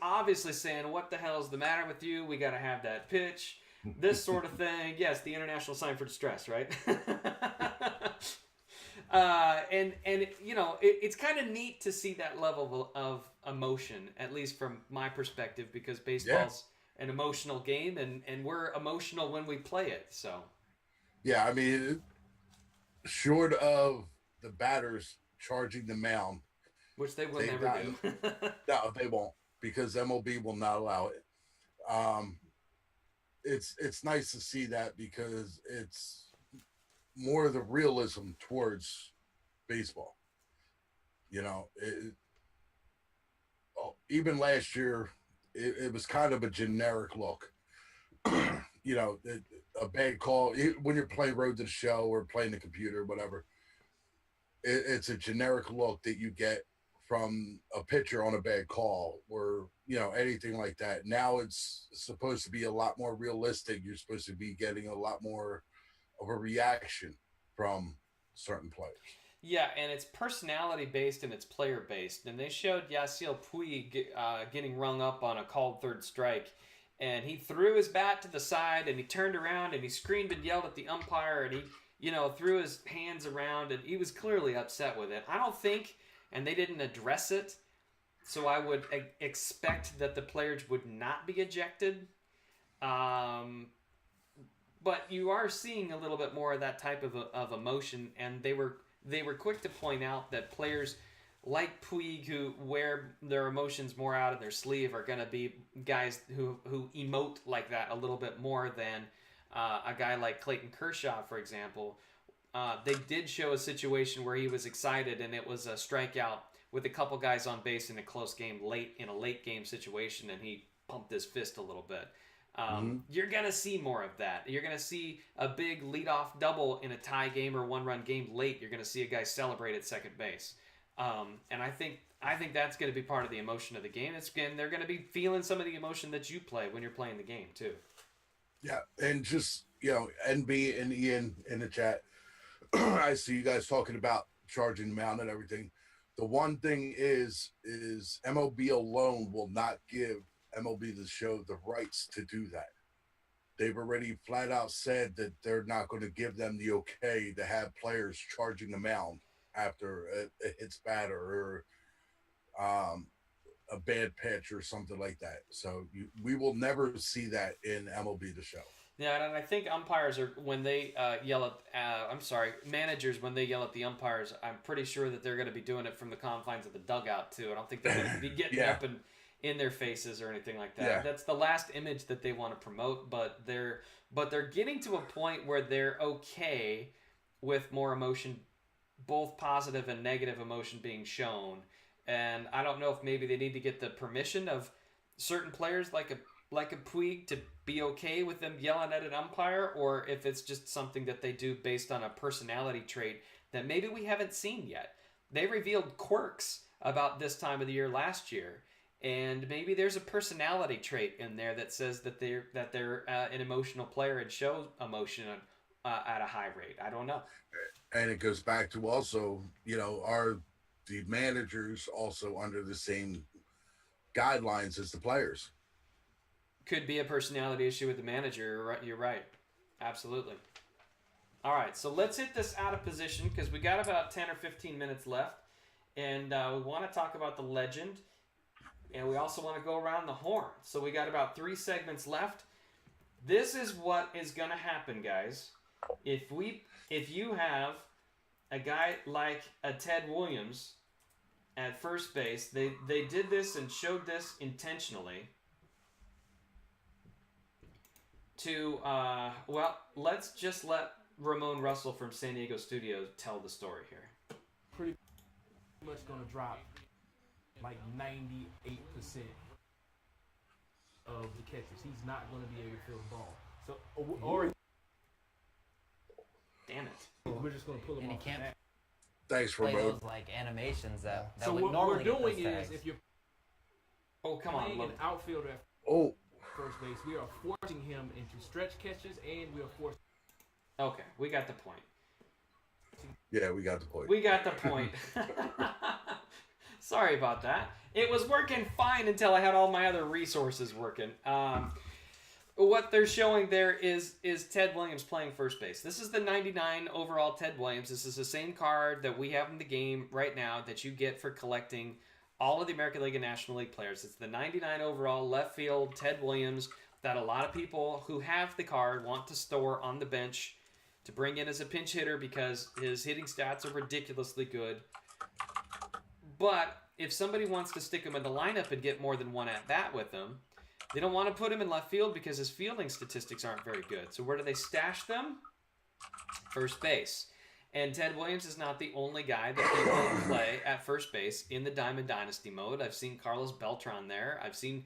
obviously saying, what the hell is the matter with you? We got to have that pitch, this sort of thing. Yes, the international sign for distress, right? It's kind of neat to see that level of emotion, at least from my perspective, because baseball's an emotional game, and we're emotional when we play it. So
yeah, I mean, short of the batters charging the mound,
which they will never do.
No, they won't, because MLB will not allow it. It's nice to see that, because it's more of the realism towards baseball. Even last year, it was kind of a generic look. A bad call when you're playing Road to the Show or playing the computer, whatever. It's a generic look that you get from a pitcher on a bad call, or anything like that. Now it's supposed to be a lot more realistic. You're supposed to be getting a lot more of a reaction from certain players.
Yeah, and it's personality based and it's player based. And they showed Yasiel Puig getting rung up on a called third strike, and he threw his bat to the side, and he turned around and he screamed and yelled at the umpire, and he threw his hands around, and he was clearly upset with it. I don't think, and they didn't address it, so I would expect that the players would not be ejected. But you are seeing a little bit more of that type of emotion, and they were quick to point out that players like Puig, who wear their emotions more out of their sleeve, are going to be guys who emote like that a little bit more than a guy like Clayton Kershaw, for example. They did show a situation where he was excited, and it was a strikeout with a couple guys on base in a close game in a late game situation, and he pumped his fist a little bit. You're going to see more of that. You're going to see a big leadoff double in a tie game or one-run game late. You're going to see a guy celebrate at second base. And I think that's going to be part of the emotion of the game. They're going to be feeling some of the emotion that you play when you're playing the game too. Yeah,
and just NB and Ian in the chat, I see you guys talking about charging the mound and everything. The one thing is MLB alone will not give MLB The Show the rights to do that. They've already flat out said that they're not going to give them the okay to have players charging the mound after a hits batter or a bad pitch or something like that. So we will never see that in MLB The Show.
Yeah, and I think umpires when they managers, when they yell at the umpires, I'm pretty sure that they're going to be doing it from the confines of the dugout too. I don't think they're going to be getting up and in their faces or anything like that. Yeah. That's the last image that they want to promote, but they're getting to a point where they're okay with more emotion, both positive and negative emotion being shown. And I don't know if maybe they need to get the permission of certain players like a Puig to be okay with them yelling at an umpire, or if it's just something that they do based on a personality trait that maybe we haven't seen yet. They revealed quirks about this time of the year last year, and maybe there's a personality trait in there that says that they're an emotional player and show emotion at a high rate. I don't know.
And it goes back to also, are the managers also under the same guidelines as the players?
Could be a personality issue with the manager. You're right. Absolutely. All right, so let's hit this out of position because we got about 10 or 15 minutes left. And we want to talk about the legend. And we also want to go around the horn. So we got about 3 segments left. This is what is going to happen, guys. If you have a guy like a Ted Williams at first base, they did this and showed this intentionally to, let's just let Ramon Russell from San Diego Studios tell the story here.
Pretty much going to drop like 98% of the catches. He's not going to be able to field the ball. So, or
damn it.
We're just going to pull him
And he
off
can't
the bat.
Thanks,
play
Ramon.
those like animations that
So
would
what
normally
we're
get those
doing
tags.
is if you're
Oh, come on.
playing an outfielder at
Oh,
first base, we are forcing him into stretch catches, and we are forcing.
Okay, we got the point.
yeah, we got the point.
We got the point. Sorry about that. It was working fine until I had all my other resources working. What they're showing there is Ted Williams playing first base. This is the 99 overall Ted Williams. This is the same card that we have in the game right now that you get for collecting all of the American League and National League players. It's the 99 overall left field Ted Williams that a lot of people who have the card want to store on the bench to bring in as a pinch hitter because his hitting stats are ridiculously good. But if somebody wants to stick him in the lineup and get more than one at-bat with him, they don't want to put him in left field because his fielding statistics aren't very good. So where do they stash them? First base. And Ted Williams is not the only guy that people play at first base in the Diamond Dynasty mode. I've seen Carlos Beltran there. I've seen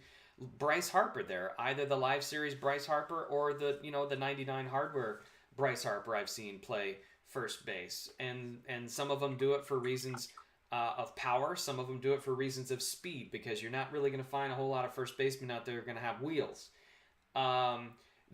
Bryce Harper there. Either the live series Bryce Harper or the 99 hardware Bryce Harper I've seen play first base. And some of them do it for reasons of power. Some of them do it for reasons of speed because you're not really going to find a whole lot of first basemen out there who are going to have wheels.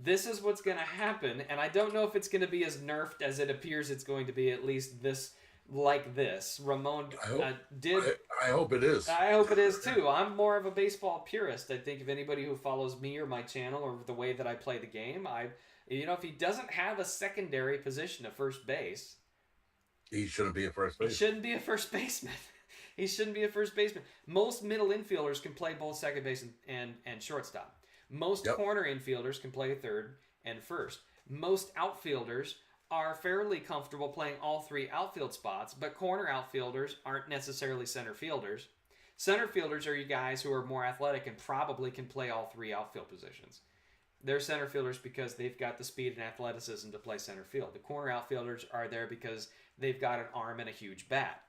This is what's going to happen, and I don't know if it's going to be as nerfed as it appears it's going to be, at least this. Ramon
I hope it is.
I hope it is too. I'm more of a baseball purist. I think if anybody who follows me or my channel or the way that I play the game, if he doesn't have a secondary position at first base,
He shouldn't be at first base.
he shouldn't be a first baseman. He shouldn't be a first baseman. Most middle infielders can play both second base and shortstop. Most corner infielders can play third and first. Most outfielders are fairly comfortable playing all 3 outfield spots, but corner outfielders aren't necessarily center fielders. Center fielders are you guys who are more athletic and probably can play all 3 outfield positions. They're center fielders because they've got the speed and athleticism to play center field. The corner outfielders are there because they've got an arm and a huge bat.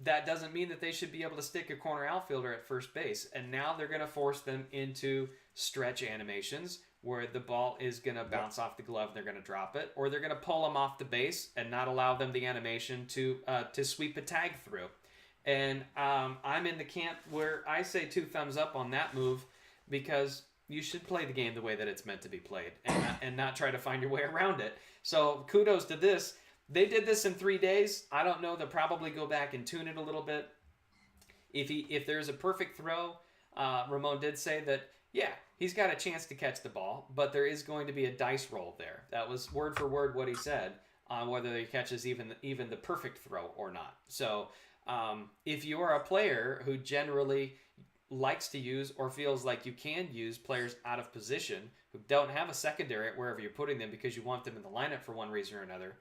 That doesn't mean that they should be able to stick a corner outfielder at first base. And now they're going to force them into stretch animations where the ball is going to bounce off the glove and they're going to drop it. Or they're going to pull them off the base and not allow them the animation to sweep a tag through. And I'm in the camp where I say 2 thumbs up on that move because you should play the game the way that it's meant to be played and not try to find your way around it. So kudos to this. They did this in 3 days. I don't know. They'll probably go back and tune it a little bit. If there's a perfect throw, Ramon did say that, he's got a chance to catch the ball, but there is going to be a dice roll there. That was word for word what he said on whether he catches even the perfect throw or not. So if you are a player who generally likes to use or feels like you can use players out of position who don't have a secondary at wherever you're putting them because you want them in the lineup for one reason or another,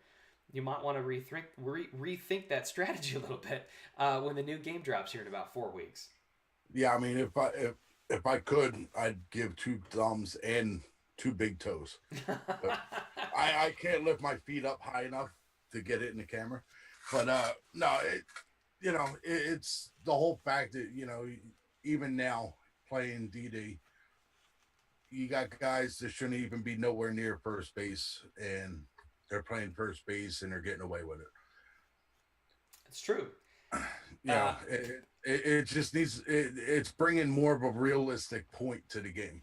you might want to rethink that strategy a little bit when the new game drops here in about 4 weeks.
Yeah, I mean, if I could, I'd give 2 thumbs and 2 big toes. But I can't lift my feet up high enough to get it in the camera. But no, it's the whole fact that even now playing DD, you got guys that shouldn't even be nowhere near first base, and they're playing first base and they're getting away with it.
It's true.
It just needs it's bringing more of a realistic point to the game.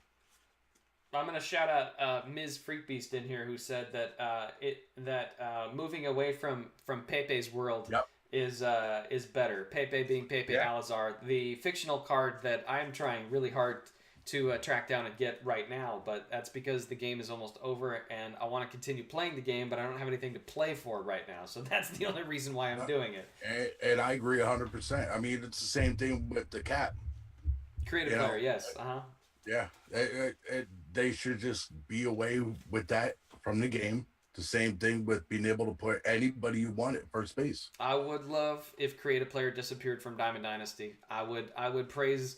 I'm going to shout out Ms. Freakbeast in here who said that moving away from Pepe's world is better. Pepe being Pepe Alazar, the fictional card that I'm trying really hard to track down and get right now, but that's because the game is almost over and I want to continue playing the game, but I don't have anything to play for right now. So that's the only reason why I'm doing it.
And I agree 100%. I mean, it's the same thing with the cat.
Creative player, yes. Uh-huh.
Yeah, they should just be away with that from the game. The same thing with being able to put anybody you want at first base.
I would love if creative player disappeared from Diamond Dynasty. I would praise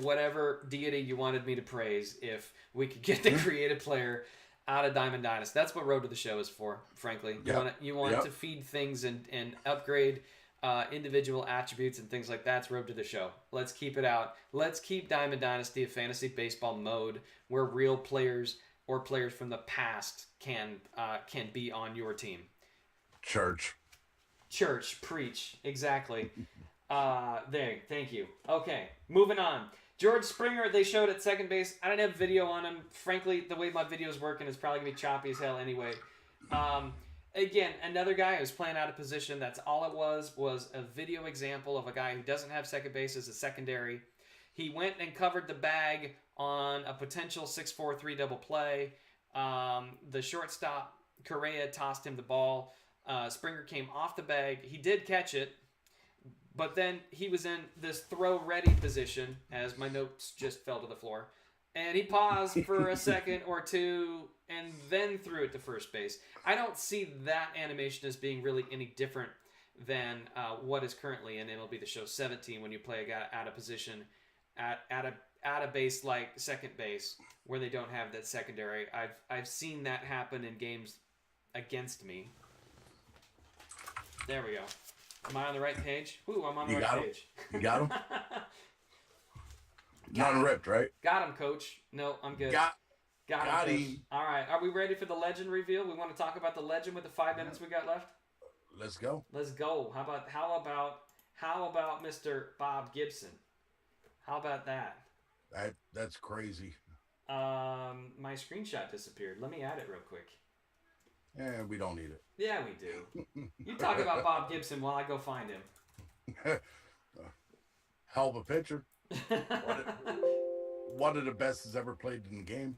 whatever deity you wanted me to praise if we could get the creative player out of Diamond Dynasty. That's what Road to the Show is for, frankly. You want to feed things and upgrade individual attributes and things like that. It's Road to the Show. Let's keep it out. Let's keep Diamond Dynasty a fantasy baseball mode where real players or players from the past can be on your team. Church, preach. Exactly. Thank you. Okay, moving on. George Springer, they showed at second base. I didn't have video on him. Frankly, the way my video is working is probably going to be choppy as hell anyway. Again, another guy who's playing out of position. That's all it was a video example of a guy who doesn't have second base as a secondary. He went and covered the bag on a potential 6-4-3 double play. The shortstop, Correa, tossed him the ball. Springer came off the bag. He did catch it, but then he was in this throw-ready position as my notes just fell to the floor. And he paused for a second or two and then threw it to first base. I don't see that animation as being really any different than what is currently in MLB The Show 17 when you play a guy out of position at a base like second base where they don't have that secondary. I've seen that happen in games against me. There we go. Am I on the right page? Ooh, I'm on the right page.
You got him? Not ripped, right?
Got him, coach. No, I'm good. Got him. All right. Are we ready for the legend reveal? We want to talk about the legend with the 5 minutes we got left?
Let's go.
Let's go. How about Mr. Bob Gibson? How about that?
That's crazy.
My screenshot disappeared. Let me add it real quick.
Yeah, we don't need it.
Yeah, we do. You talk about Bob Gibson while I go find him.
Hell of a pitcher. One of the best has ever played in the game.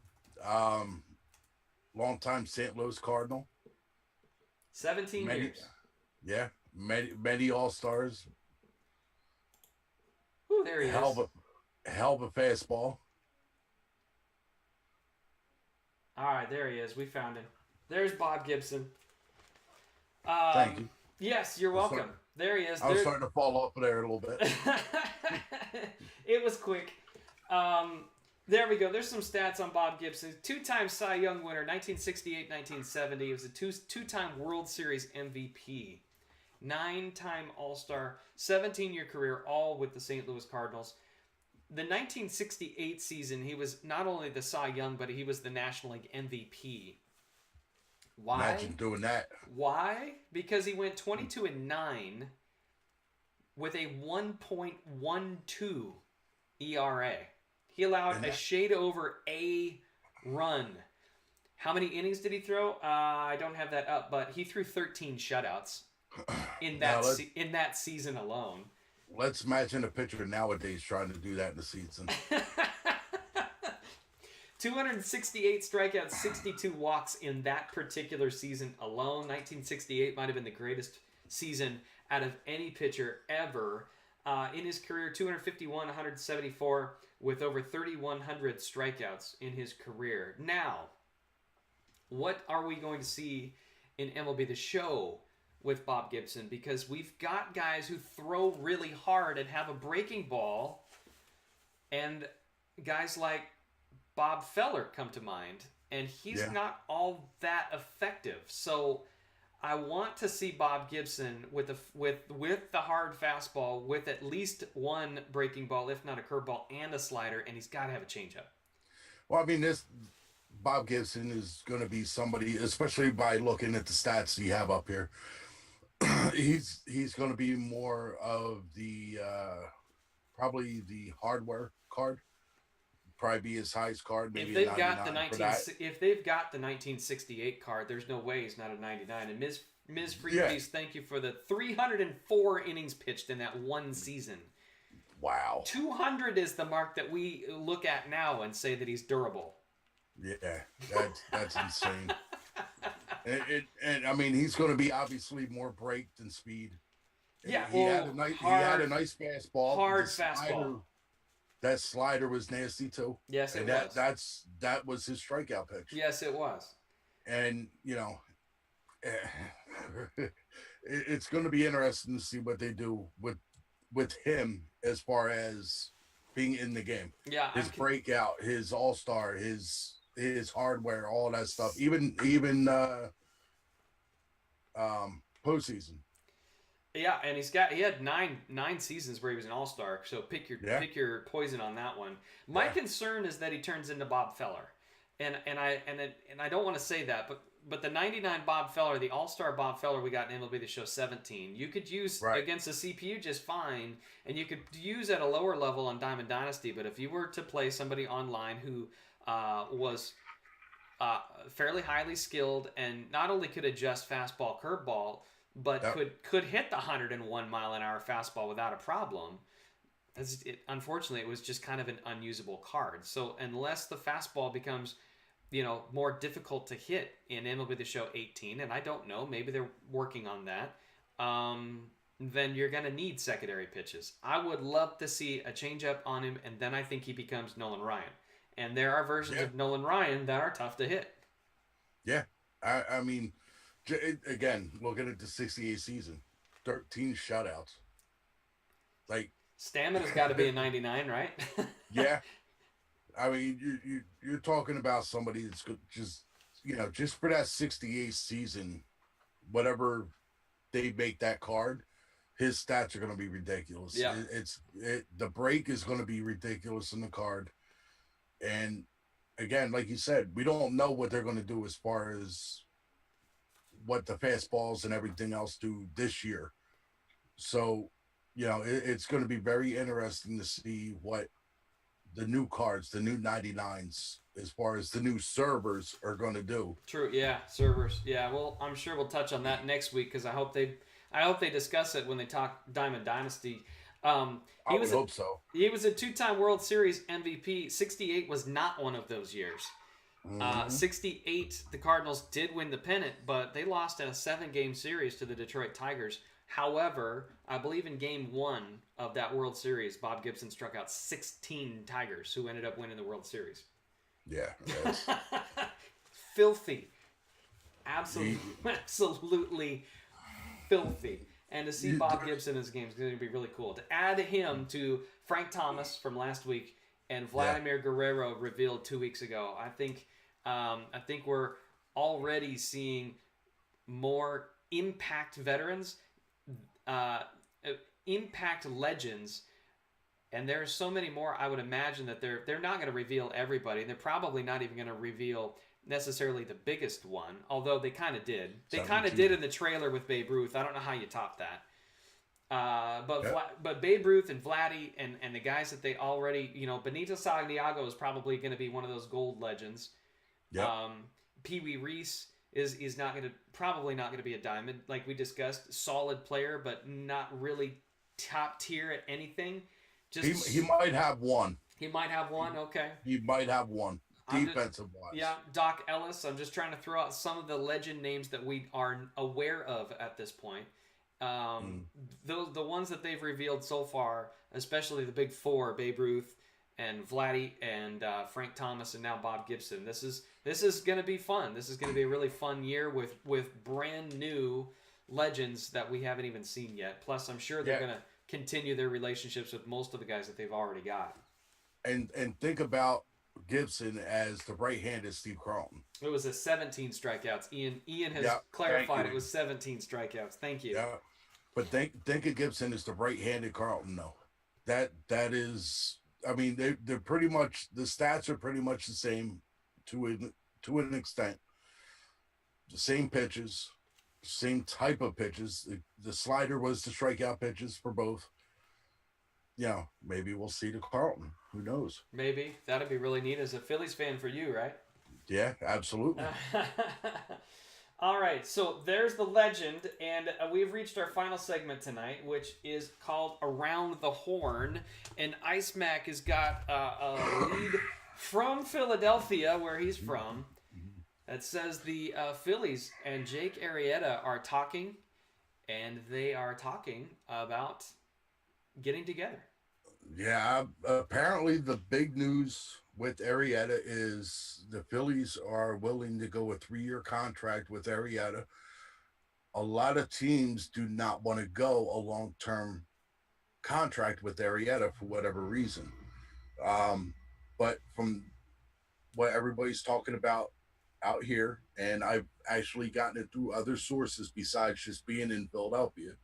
Long-time St. Louis Cardinal.
17 years.
Yeah, many All-Stars.
Ooh, there he is.
Hell of a fastball.
All right, there he is. We found him. There's Bob Gibson.
Thank you.
Yes, you're welcome. There he is.
I was starting to fall off there a little bit.
It was quick. There we go. There's some stats on Bob Gibson. 2-time Cy Young winner, 1968-1970. He was a two-time World Series MVP. 9-time All-Star. 17-year career, all with the St. Louis Cardinals. The 1968 season, he was not only the Cy Young, but he was the National League MVP. Why?
Imagine doing that.
Why? Because he went 22-9 with a 1.12 ERA. He allowed a shade over a run. How many innings did he throw? I don't have that up, but he threw 13 shutouts in that season alone.
Let's imagine a pitcher nowadays trying to do that in the season.
268 strikeouts, 62 walks in that particular season alone. 1968 might have been the greatest season out of any pitcher ever. In his career, 251, 174, with over 3,100 strikeouts in his career. Now, what are we going to see in MLB The Show with Bob Gibson? Because we've got guys who throw really hard and have a breaking ball, and guys like Bob Feller come to mind, and he's not all that effective. So I want to see Bob Gibson with the hard fastball, with at least one breaking ball, if not a curveball and a slider, and he's got to have a changeup.
Well, I mean, this Bob Gibson is going to be somebody, especially by looking at the stats you have up here. He's going to be more of the probably the hardware card. Probably be his highest card. Maybe
if they've got the 1968 card, there's no way he's not a 99. And Ms. Freepiece, thank you for the 304 innings pitched in that one season.
Wow.
200 is the mark that we look at now and say that he's durable.
Yeah, that's insane. And I mean, he's going to be obviously more break than speed.
Yeah,
he had a nice fastball.
Hard fastball.
That slider was nasty too.
Yes, it was.
That was his strikeout pitch.
Yes, it was.
And it's going to be interesting to see what they do with him as far as being in the game.
Yeah,
his breakout, his all-star, his hardware, all that stuff. Even postseason.
Yeah, and he had nine seasons where he was an all-star. So pick your poison on that one. My concern is that he turns into Bob Feller, and I don't want to say that, but the '99 Bob Feller, the all-star Bob Feller we got in MLB The Show 17, you could use against a CPU just fine, and you could use at a lower level on Diamond Dynasty. But if you were to play somebody online who was fairly highly skilled and not only could adjust fastball, curveball, but could hit the 101 mile an hour fastball without a problem. Unfortunately, it was just kind of an unusable card. So unless the fastball becomes, more difficult to hit in MLB The Show 18, and I don't know, maybe they're working on that, then you're going to need secondary pitches. I would love to see a changeup on him, and then I think he becomes Nolan Ryan. And there are versions of Nolan Ryan that are tough to hit. Yeah.
I mean, again, looking at the 68 season, 13 shutouts. Like,
stamina's got to be a 99, right?
Yeah. I mean, you're talking about somebody that's just, just for that 68 season, whatever they make that card, his stats are going to be ridiculous.
Yeah.
The break is going to be ridiculous in the card. And again, like you said, we don't know what they're going to do as far as what the fastballs and everything else do this year. So, it's going to be very interesting to see what the new cards, the new 99s, as far as the new servers are going to do.
True. Yeah. Servers. Yeah. Well, I'm sure we'll touch on that next week because I hope they discuss it when they talk Diamond Dynasty.
I would hope so.
He was a 2-time World Series MVP. 68 was not one of those years. 68, the Cardinals did win the pennant, but they lost in a 7-game series to the Detroit Tigers. However, I believe in Game 1 of that World Series, Bob Gibson struck out 16 Tigers, who ended up winning the World Series.
Yeah.
Filthy. Absolutely filthy. And to see Bob Gibson in this game is going to be really cool. To add him to Frank Thomas from last week and Vladimir Guerrero revealed 2 weeks ago, I think we're already seeing more impact veterans, impact legends, and there's so many more. I would imagine that they're not going to reveal everybody. They're probably not even going to reveal necessarily the biggest one, although they kind of did. They kind of did in the trailer with Babe Ruth. I don't know how you top that. But Babe Ruth and Vladdy and the guys that they already, Benito Santiago is probably going to be one of those gold legends.
Yep.
Pee Wee Reese is probably not going to be a diamond, like we discussed. Solid player, but not really top tier at anything. Just
he might have one.
He might have one. Okay.
He might have one. Defensive wise.
Yeah, Doc Ellis. I'm just trying to throw out some of the legend names that we are aware of at this point. The ones that they've revealed so far, especially the big four, Babe Ruth and Vladdy and Frank Thomas and now Bob Gibson. This is going to be fun. This is going to be a really fun year with brand new legends that we haven't even seen yet. Plus, I'm sure they're going to continue their relationships with most of the guys that they've already got.
And think about Gibson as the right-handed Steve Carlton.
It was a 17 strikeouts. Ian has clarified it was 17 strikeouts. Thank you.
Yeah, but think of Gibson as the right-handed Carlton though. That is, I mean, they're pretty much, the stats are pretty much the same to an extent. The same pitches, same type of pitches. The slider was the strikeout pitches for both. Yeah, maybe we'll see the Carlton. Who knows?
Maybe. That'd be really neat as a Phillies fan for you, right?
Yeah, absolutely.
All right. right, so there's the legend, and we've reached our final segment tonight, which is called Around the Horn. And Icemac has got a lead from Philadelphia, where he's from, that says the Phillies and Jake Arrieta are talking, and they are talking about getting together.
Yeah, apparently the big news with Arrieta is the Phillies are willing to go a 3-year contract with Arrieta. A lot of teams do not want to go a long-term contract with Arrieta for whatever reason. But from what everybody's talking about out here, and I've actually gotten it through other sources besides just being in Philadelphia,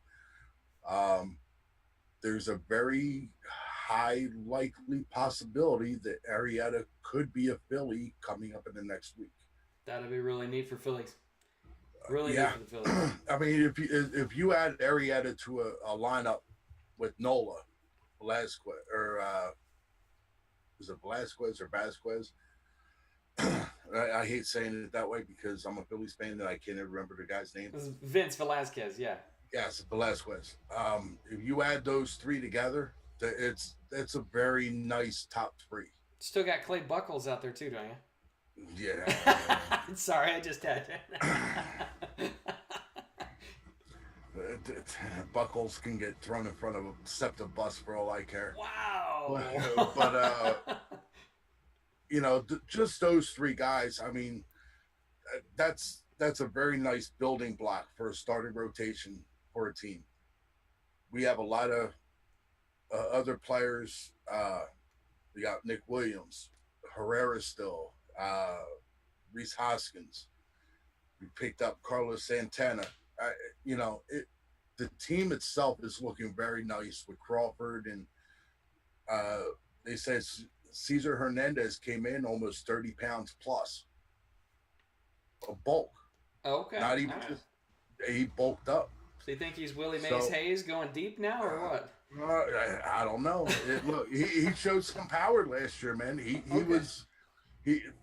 there's a very high likely possibility that Arrieta could be a Philly coming up in the next week.
That'd be really neat for Phillies. Really
Yeah.
neat for the Phillies.
I mean, if you add Arrieta to a lineup with Nola, Velasquez, or is it Velasquez or Vasquez? I hate saying it that way because I'm a Phillies fan and I can't even remember the guy's name.
This is Vince Velasquez, yeah.
Yes, Velasquez. If you add those three together, it's a very nice top three.
Still got Clay Buckles out there too, don't you?
Yeah.
Sorry, I just had to.
Buckles can get thrown in front of a SEPTA bus for all I care.
Wow.
But you know, just those three guys. I mean, that's a very nice building block for a starting rotation for a team. We have a lot of other players. We got Nick Williams, Herrera still, Rhys Hoskins. We picked up Carlos Santana. You know, the team itself is looking very nice with Crawford, and they said Cesar Hernandez came in almost 30 pounds plus of bulk.
Okay.
Not even just, he bulked up.
So you think he's Willie Mays Hayes going deep now, or what?
I don't know. Look, he showed some power last year, man. He was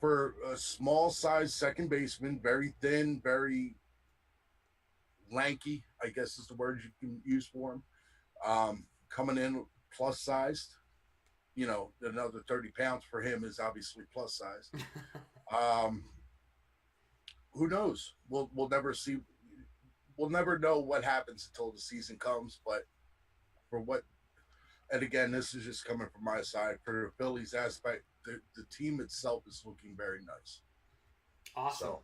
for a small size second baseman, very thin, very lanky, I guess is the word you can use for him. Coming in plus sized, you know, another 30 pounds for him is obviously plus sized. Who knows? We'll never see. We'll never know what happens until the season comes. But for what, and again, this is just coming from my side. For the Phillies aspect, the team itself is looking very nice.
Awesome.
So,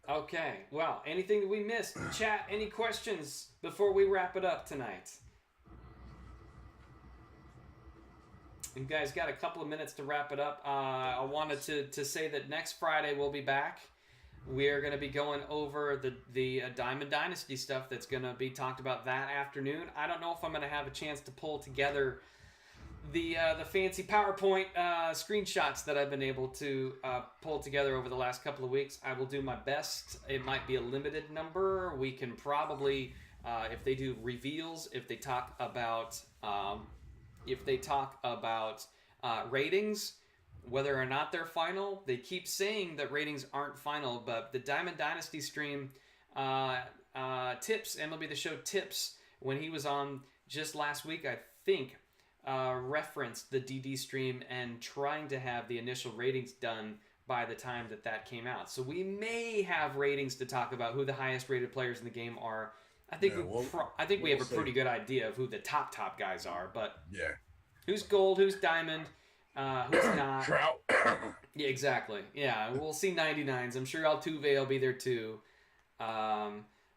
okay. Well, anything that we missed? Chat, any questions before we wrap it up tonight? You guys got a couple of minutes to wrap it up. I wanted to say that next Friday we'll be back. We're going to be going over the Diamond Dynasty stuff that's going to be talked about that afternoon. I don't know if I'm going to have a chance to pull together the fancy PowerPoint screenshots that I've been able to pull together over the last couple of weeks. I will do my best. It might be a limited number. We can probably, if they do reveals, if they talk about ratings, whether or not they're final. They keep saying that ratings aren't final, but the Diamond Dynasty stream tips, MLB The Show tips, when he was on just last week, I think, referenced the DD stream and trying to have the initial ratings done by the time that came out. So we may have ratings to talk about who the highest rated players in the game are. I think we have a pretty good idea of who the top guys are, but who's gold, who's diamond, who's not.
Trout.
Yeah, exactly. Yeah, we'll see 99s. I'm sure Altuve will be there too.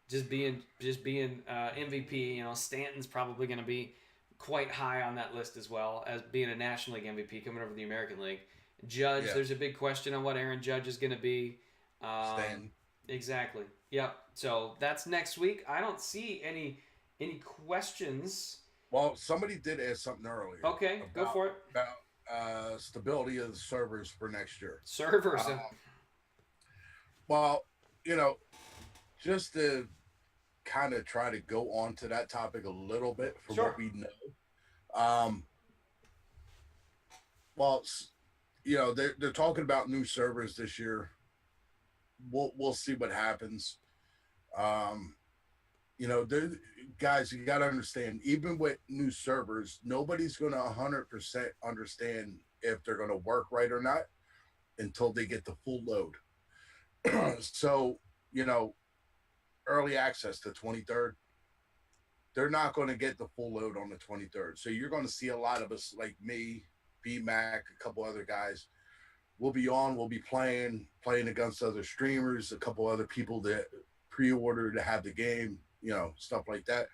Just being MVP. You know, Stanton's probably going to be quite high on that list as well as being a National League MVP coming over the American League. Judge, there's a big question on what Aaron Judge is going to be.
Stanton.
Exactly. Yep. So that's next week. I don't see any questions.
Well, somebody did ask something earlier.
Okay, go for it.
About stability of the servers for next year.
Servers.
Well, you know, just to kind of try to go on to that topic a little bit for what we know. Well, you know, they're talking about new servers this year. We'll see what happens. You know, guys, you got to understand, even with new servers, nobody's going to 100% understand if they're going to work right or not until they get the full load. So, you know, early access to 23rd, they're not going to get the full load on the 23rd. So you're going to see a lot of us like me, BMac, a couple other guys. We'll be playing against other streamers, a couple other people that pre-order to have the game, you know, stuff like that.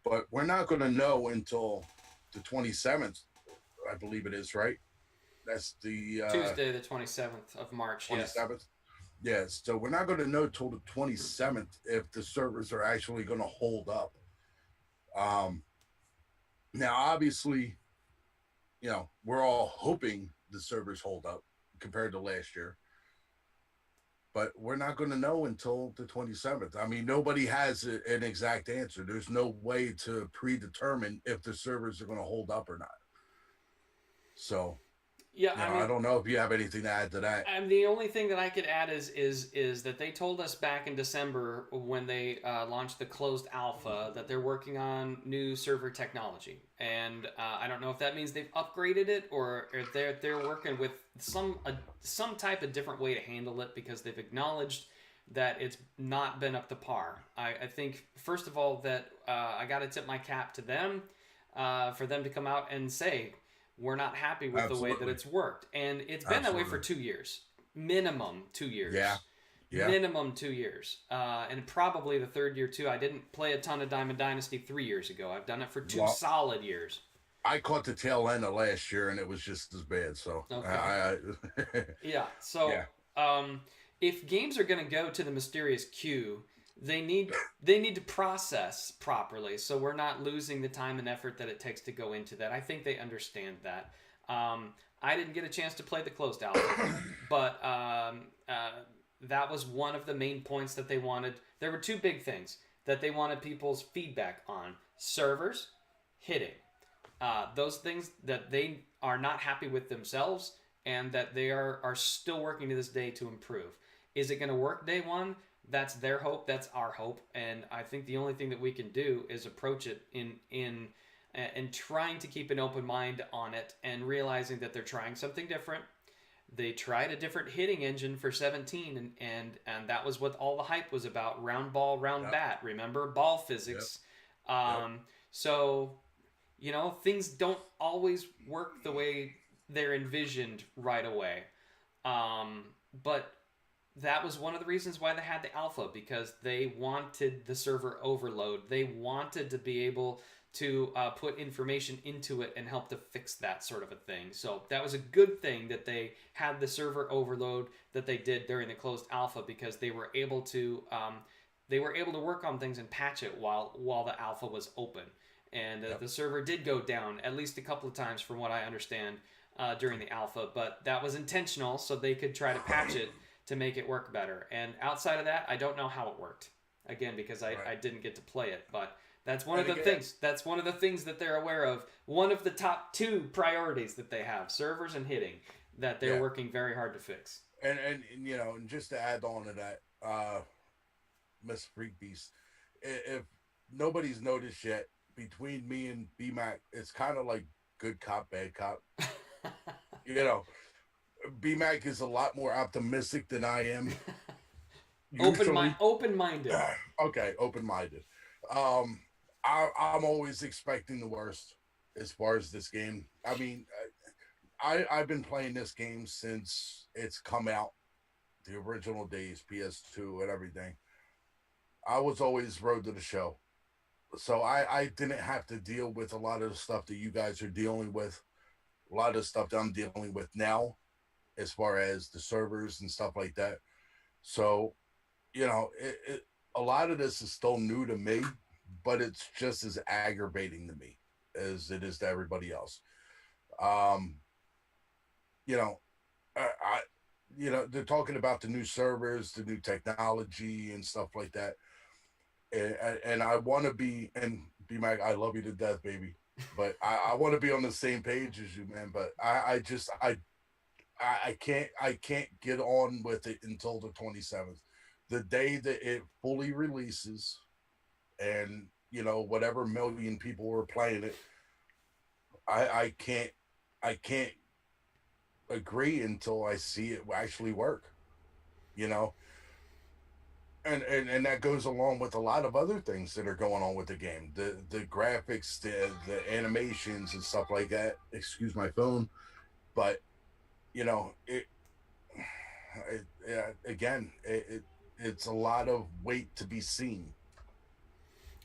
But we're not going to know until the 27th, I believe it is, right? That's the
Tuesday, the 27th of March.
27th. Yes. So we're not going to know till the 27th if the servers are actually going to hold up. Now, obviously, you know, we're all hoping the servers hold up compared to last year. But we're not going to know until the 27th. I mean, nobody has an exact answer. There's no way to predetermine if the servers are going to hold up or not. So,
Yeah,
you know, I don't know if you have anything to add to that.
And the only thing that I could add is that they told us back in December when they launched the closed alpha that they're working on new server technology, and I don't know if that means they've upgraded it or if they're working with some type of different way to handle it, because they've acknowledged that it's not been up to par. I think first of all that I got to tip my cap to them for them to come out and say, we're not happy with the way that it's worked. And it's been that way for 2 years. Minimum 2 years.
Yeah.
Minimum 2 years. And probably the third year, too. I didn't play a ton of Diamond Dynasty 3 years ago. I've done it for two solid years.
I caught the tail end of last year, and it was just as bad. So,
okay. Yeah. So, if games are going to go to the mysterious queue, they need to process properly, so we're not losing the time and effort that it takes to go into that. I think they understand that. I didn't get a chance to play the closed alpha, but that was one of the main points that they wanted. There were two big things that they wanted people's feedback on: servers, hitting. Those things that they are not happy with themselves, and that they are still working to this day to improve. Is it going to work day one? That's their hope. That's our hope. And I think the only thing that we can do is approach it in trying to keep an open mind on it, and realizing that they're trying something different. They tried a different hitting engine for 17, and that was what all the hype was about. Round ball, round bat. Remember? Ball physics. So, you know, things don't always work the way they're envisioned right away. But that was one of the reasons why they had the alpha, because they wanted the server overload. They wanted to be able to put information into it and help to fix that sort of a thing. So that was a good thing that they had the server overload that they did during the closed alpha, because they were able to work on things and patch it while the alpha was open. And the server did go down at least a couple of times, from what I understand, during the alpha. But that was intentional, so they could try to patch it to make it work better. And outside of that, I don't know how it worked. Again, because I didn't get to play it. But that's one of the things. That's one of the things that they're aware of. One of the top two priorities that they have: servers and hitting, that they're working very hard to fix.
And you know, and just to add on to that, Miss Freak Beast, if nobody's noticed yet, between me and BMac, it's kind of like good cop, bad cop. You know, BMac is a lot more optimistic than I am.
Open-minded.
Okay, open-minded. I'm always expecting the worst as far as this game. I mean, I've been playing this game since it's come out, the original days, PS2 and everything. I was always road to the show. So I didn't have to deal with a lot of the stuff that you guys are dealing with, a lot of the stuff that I'm dealing with now, as far as the servers and stuff like that. So, you know, a lot of this is still new to me, but it's just as aggravating to me as it is to everybody else. You know, you know, they're talking about the new servers, the new technology and stuff like that. And I want to be, and BMac, I love you to death, baby. But I want to be on the same page as you, man. But I can't get on with it until the 27th. the day that it fully releases, and whatever million people were playing it, I can't agree until I see it actually work. You know, and that goes along with a lot of other things that are going on with the game, the graphics, the animations and stuff like that. Excuse my phone, but it's a lot of wait to be seen.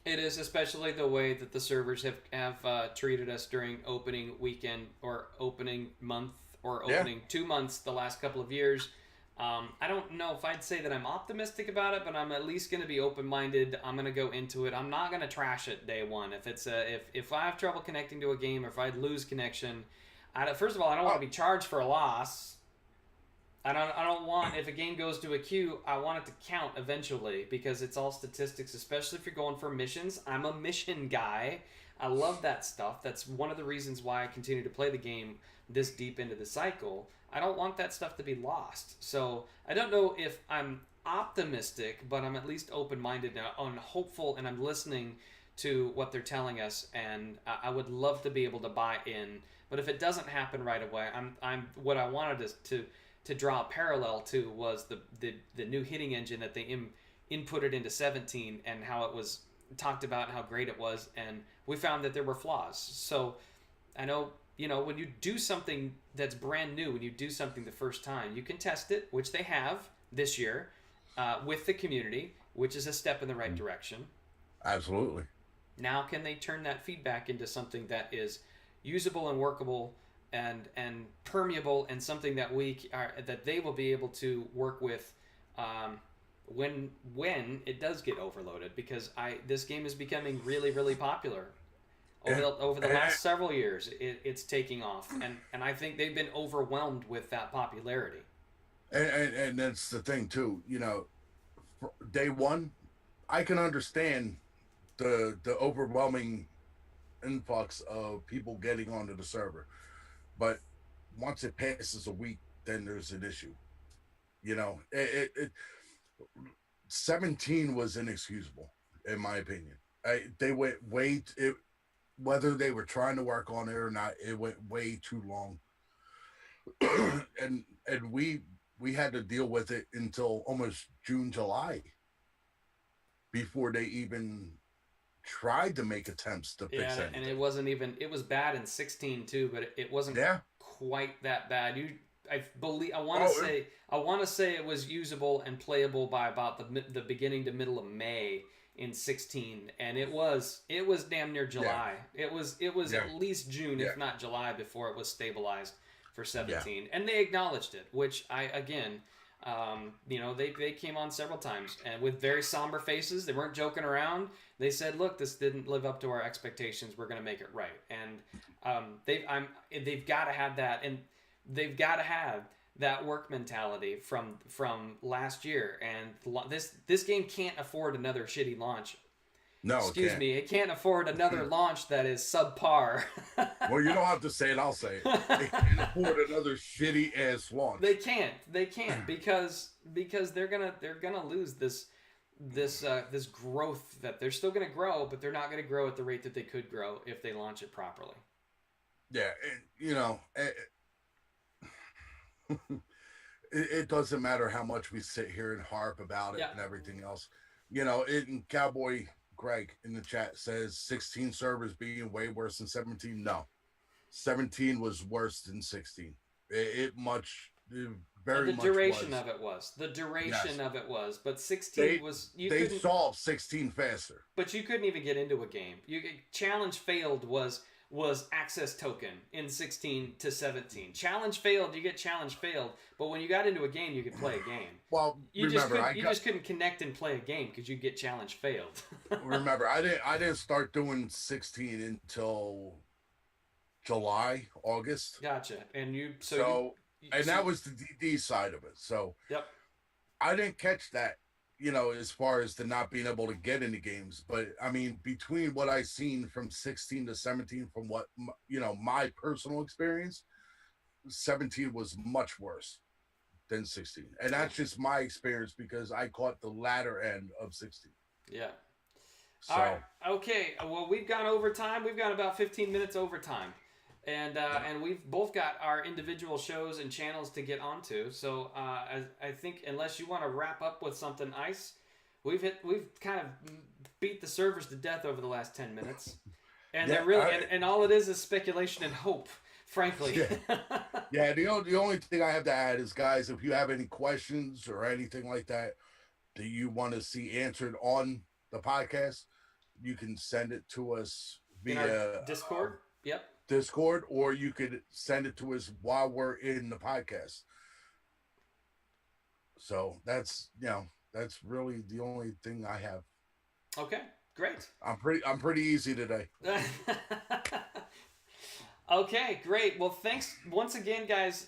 It is, especially the way that the servers have treated us during opening weekend or opening month or opening 2 months the last couple of years. I don't know if I'd say that I'm optimistic about it, but I'm at least going to be open-minded. I'm going to go into it. I'm not going to trash it day one. If I have trouble connecting to a game, or if I lose connection, first of all, I don't want to be charged for a loss. I don't want, if a game goes to a queue, I want it to count eventually, because it's all statistics, especially if you're going for missions. I'm a mission guy. I love that stuff. That's one of the reasons why I continue to play the game this deep into the cycle. I don't want that stuff to be lost. So I don't know if I'm optimistic, but I'm at least open-minded and hopeful, and I'm listening to what they're telling us, and I would love to be able to buy in. But if it doesn't happen right away, I'm what I wanted to draw a parallel to was the new hitting engine that they inputted into 17, and how it was talked about and how great it was, and we found that there were flaws. So I know, when you do something that's brand new, when you do something the first time, you can test it, which they have this year with the community, which is a step in the right direction.
Absolutely.
Now can they turn that feedback into something that is usable and workable and permeable, and something that that they will be able to work with when it does get overloaded, because this game is becoming really, really popular. Over the last several years, it's taking off, and I think they've been overwhelmed with that popularity.
And that's the thing too. Day one, I can understand the overwhelming influx of people getting onto the server, but once it passes a week, then there's an issue. 17 was inexcusable, in my opinion. They went whether they were trying to work on it or not, it went way too long. and we had to deal with it until almost June, July before they even tried to make attempts to fix it.
And it was bad in 16 too, but it wasn't quite that bad. I want to say it was usable and playable by about the beginning to middle of May in 16, and it was damn near July. It was at least June, if not July, before it was stabilized for 17. And they acknowledged it, which they came on several times, and with very somber faces. They weren't joking around. They said, look, this didn't live up to our expectations. We're going to make it right. And they've got to have that, and they've got to have that work mentality from last year. And this game can't afford another shitty launch.
No,
it can't afford another launch that is subpar.
Well, you don't have to say it. I'll say it. They can't afford another shitty ass launch.
They can't because they're gonna lose this growth, that they're still gonna grow, but they're not gonna grow at the rate that they could grow if they launch it properly.
Yeah, it doesn't matter how much we sit here and harp about it and everything else. Cowboy Greg in the chat says 16 servers being way worse than 17. No, 17 was worse than 16. Very much.
The duration of it was. But 16 was.
They solved 16 faster.
But you couldn't even get into a game. Challenge failed was access token in 16 to 17. Challenge failed, you get challenge failed. But when you got into a game, you could play a game.
Well, you just
couldn't connect and play a game because you get challenge failed.
Remember, I didn't start doing 16 until July, August.
Gotcha. And
that was the DD side of it. So I didn't catch that, as far as the not being able to get into games. But I mean, between what I've seen from 16 to 17, from what, my personal experience, 17 was much worse. than 16. And that's just my experience because I caught the latter end of 16.
Yeah.
So,
All right. Okay. Well, we've gone overtime. We've got about 15 minutes overtime. And we've both got our individual shows and channels to get onto. So I think unless you want to wrap up with something, Ice, we've kind of beat the servers to death over the last 10 minutes. And they're really and all it is speculation and hope, frankly.
Yeah. The only thing I have to add is, guys, if you have any questions or anything like that you want to see answered on the podcast, you can send it to us via
Discord. Yep.
Discord, or you could send it to us while we're in the podcast. So that's really the only thing I have.
Okay, great.
I'm pretty easy today.
Okay, great. Well, thanks once again, guys,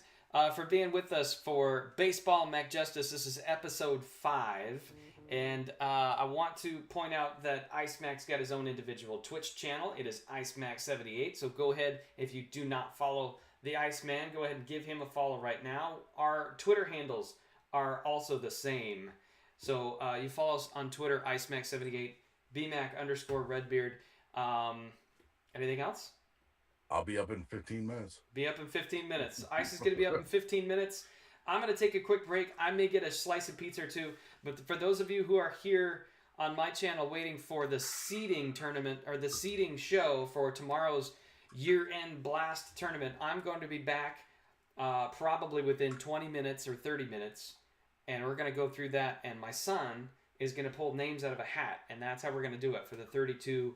for being with us for Baseball MacJustice. This is episode 5. And I want to point out that Icemac's got his own individual Twitch channel. It is Icemac78. So go ahead, if you do not follow the Iceman, go ahead and give him a follow right now. Our Twitter handles are also the same. So you follow us on Twitter, Icemac78, BMac_Redbeard. Anything else?
I'll be up in 15 minutes.
Be up in 15 minutes. Ice is going to be up in 15 minutes. I'm going to take a quick break. I may get a slice of pizza or two. But for those of you who are here on my channel waiting for the seeding tournament or the seeding show for tomorrow's year-end blast tournament, I'm going to be back probably within 20 minutes or 30 minutes. And we're going to go through that. And my son is going to pull names out of a hat. And that's how we're going to do it for the 32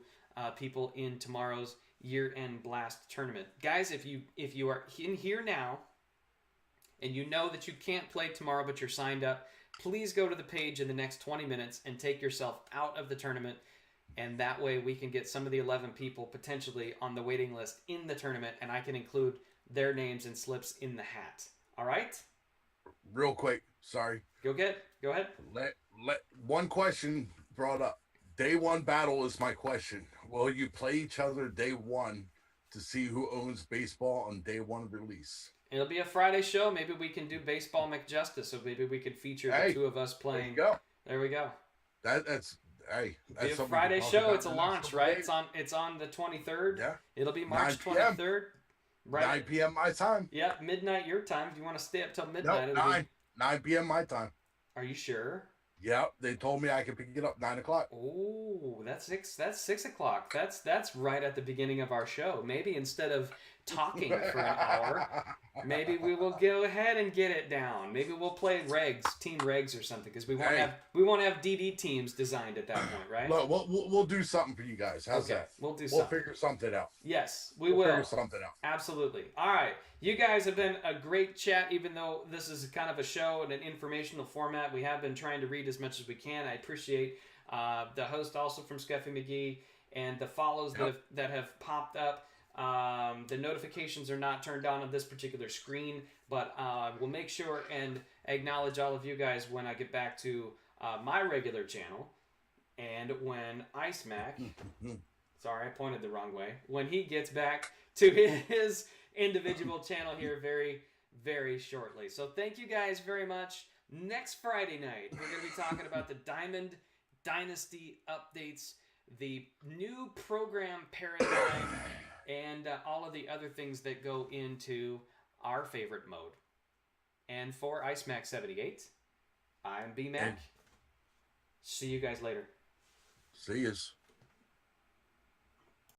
people in tomorrow's year-end blast tournament. Guys, if you are in here now and you know that you can't play tomorrow but you're signed up, please go to the page in the next 20 minutes and take yourself out of the tournament. And that way we can get some of the 11 people potentially on the waiting list in the tournament, and I can include their names and slips in the hat. All right?
Real quick, sorry.
Go ahead.
Let one question brought up. Day 1 battle is my question. Will you play each other day 1 to see who owns baseball on day 1 release?
It'll be a Friday show. Maybe we can do Baseball MacJustice, so maybe we could feature the two of us playing.
There we go. That's
be a Friday show. It's a launch, right? It's on the 23rd.
Yeah.
It'll be March 23rd. Right.
9 p.m. my time.
Yeah, midnight your time. If you want to stay up till midnight.
No, 9 p.m. my time.
Are you sure?
Yeah, they told me I could pick it up 9 o'clock.
Oh, that's 6 o'clock. That's right at the beginning of our show. Maybe instead of talking for an hour, maybe we will go ahead and get it down. Maybe we'll play team regs or something, because we won't have DD teams designed at that point, right?
Look, we'll do something for you guys. How's that?
We'll something.
Figure something out.
Yes, we'll
figure something out.
Absolutely. All right, you guys have been a great chat. Even though this is kind of a show and an informational format, we have been trying to read as much as we can. I appreciate the host also from Scuffy McGee and the follows that have popped up. The notifications are not turned on this particular screen, but we'll make sure and acknowledge all of you guys when I get back to my regular channel, and when Icemac, sorry, I pointed the wrong way, when he gets back to his individual channel here very, very shortly. So thank you guys very much. Next Friday night, we're going to be talking about the Diamond Dynasty updates, the new program paradigm, and all of the other things that go into our favorite mode. And for Icemac78, I'm BMac. See you guys later.
See yous.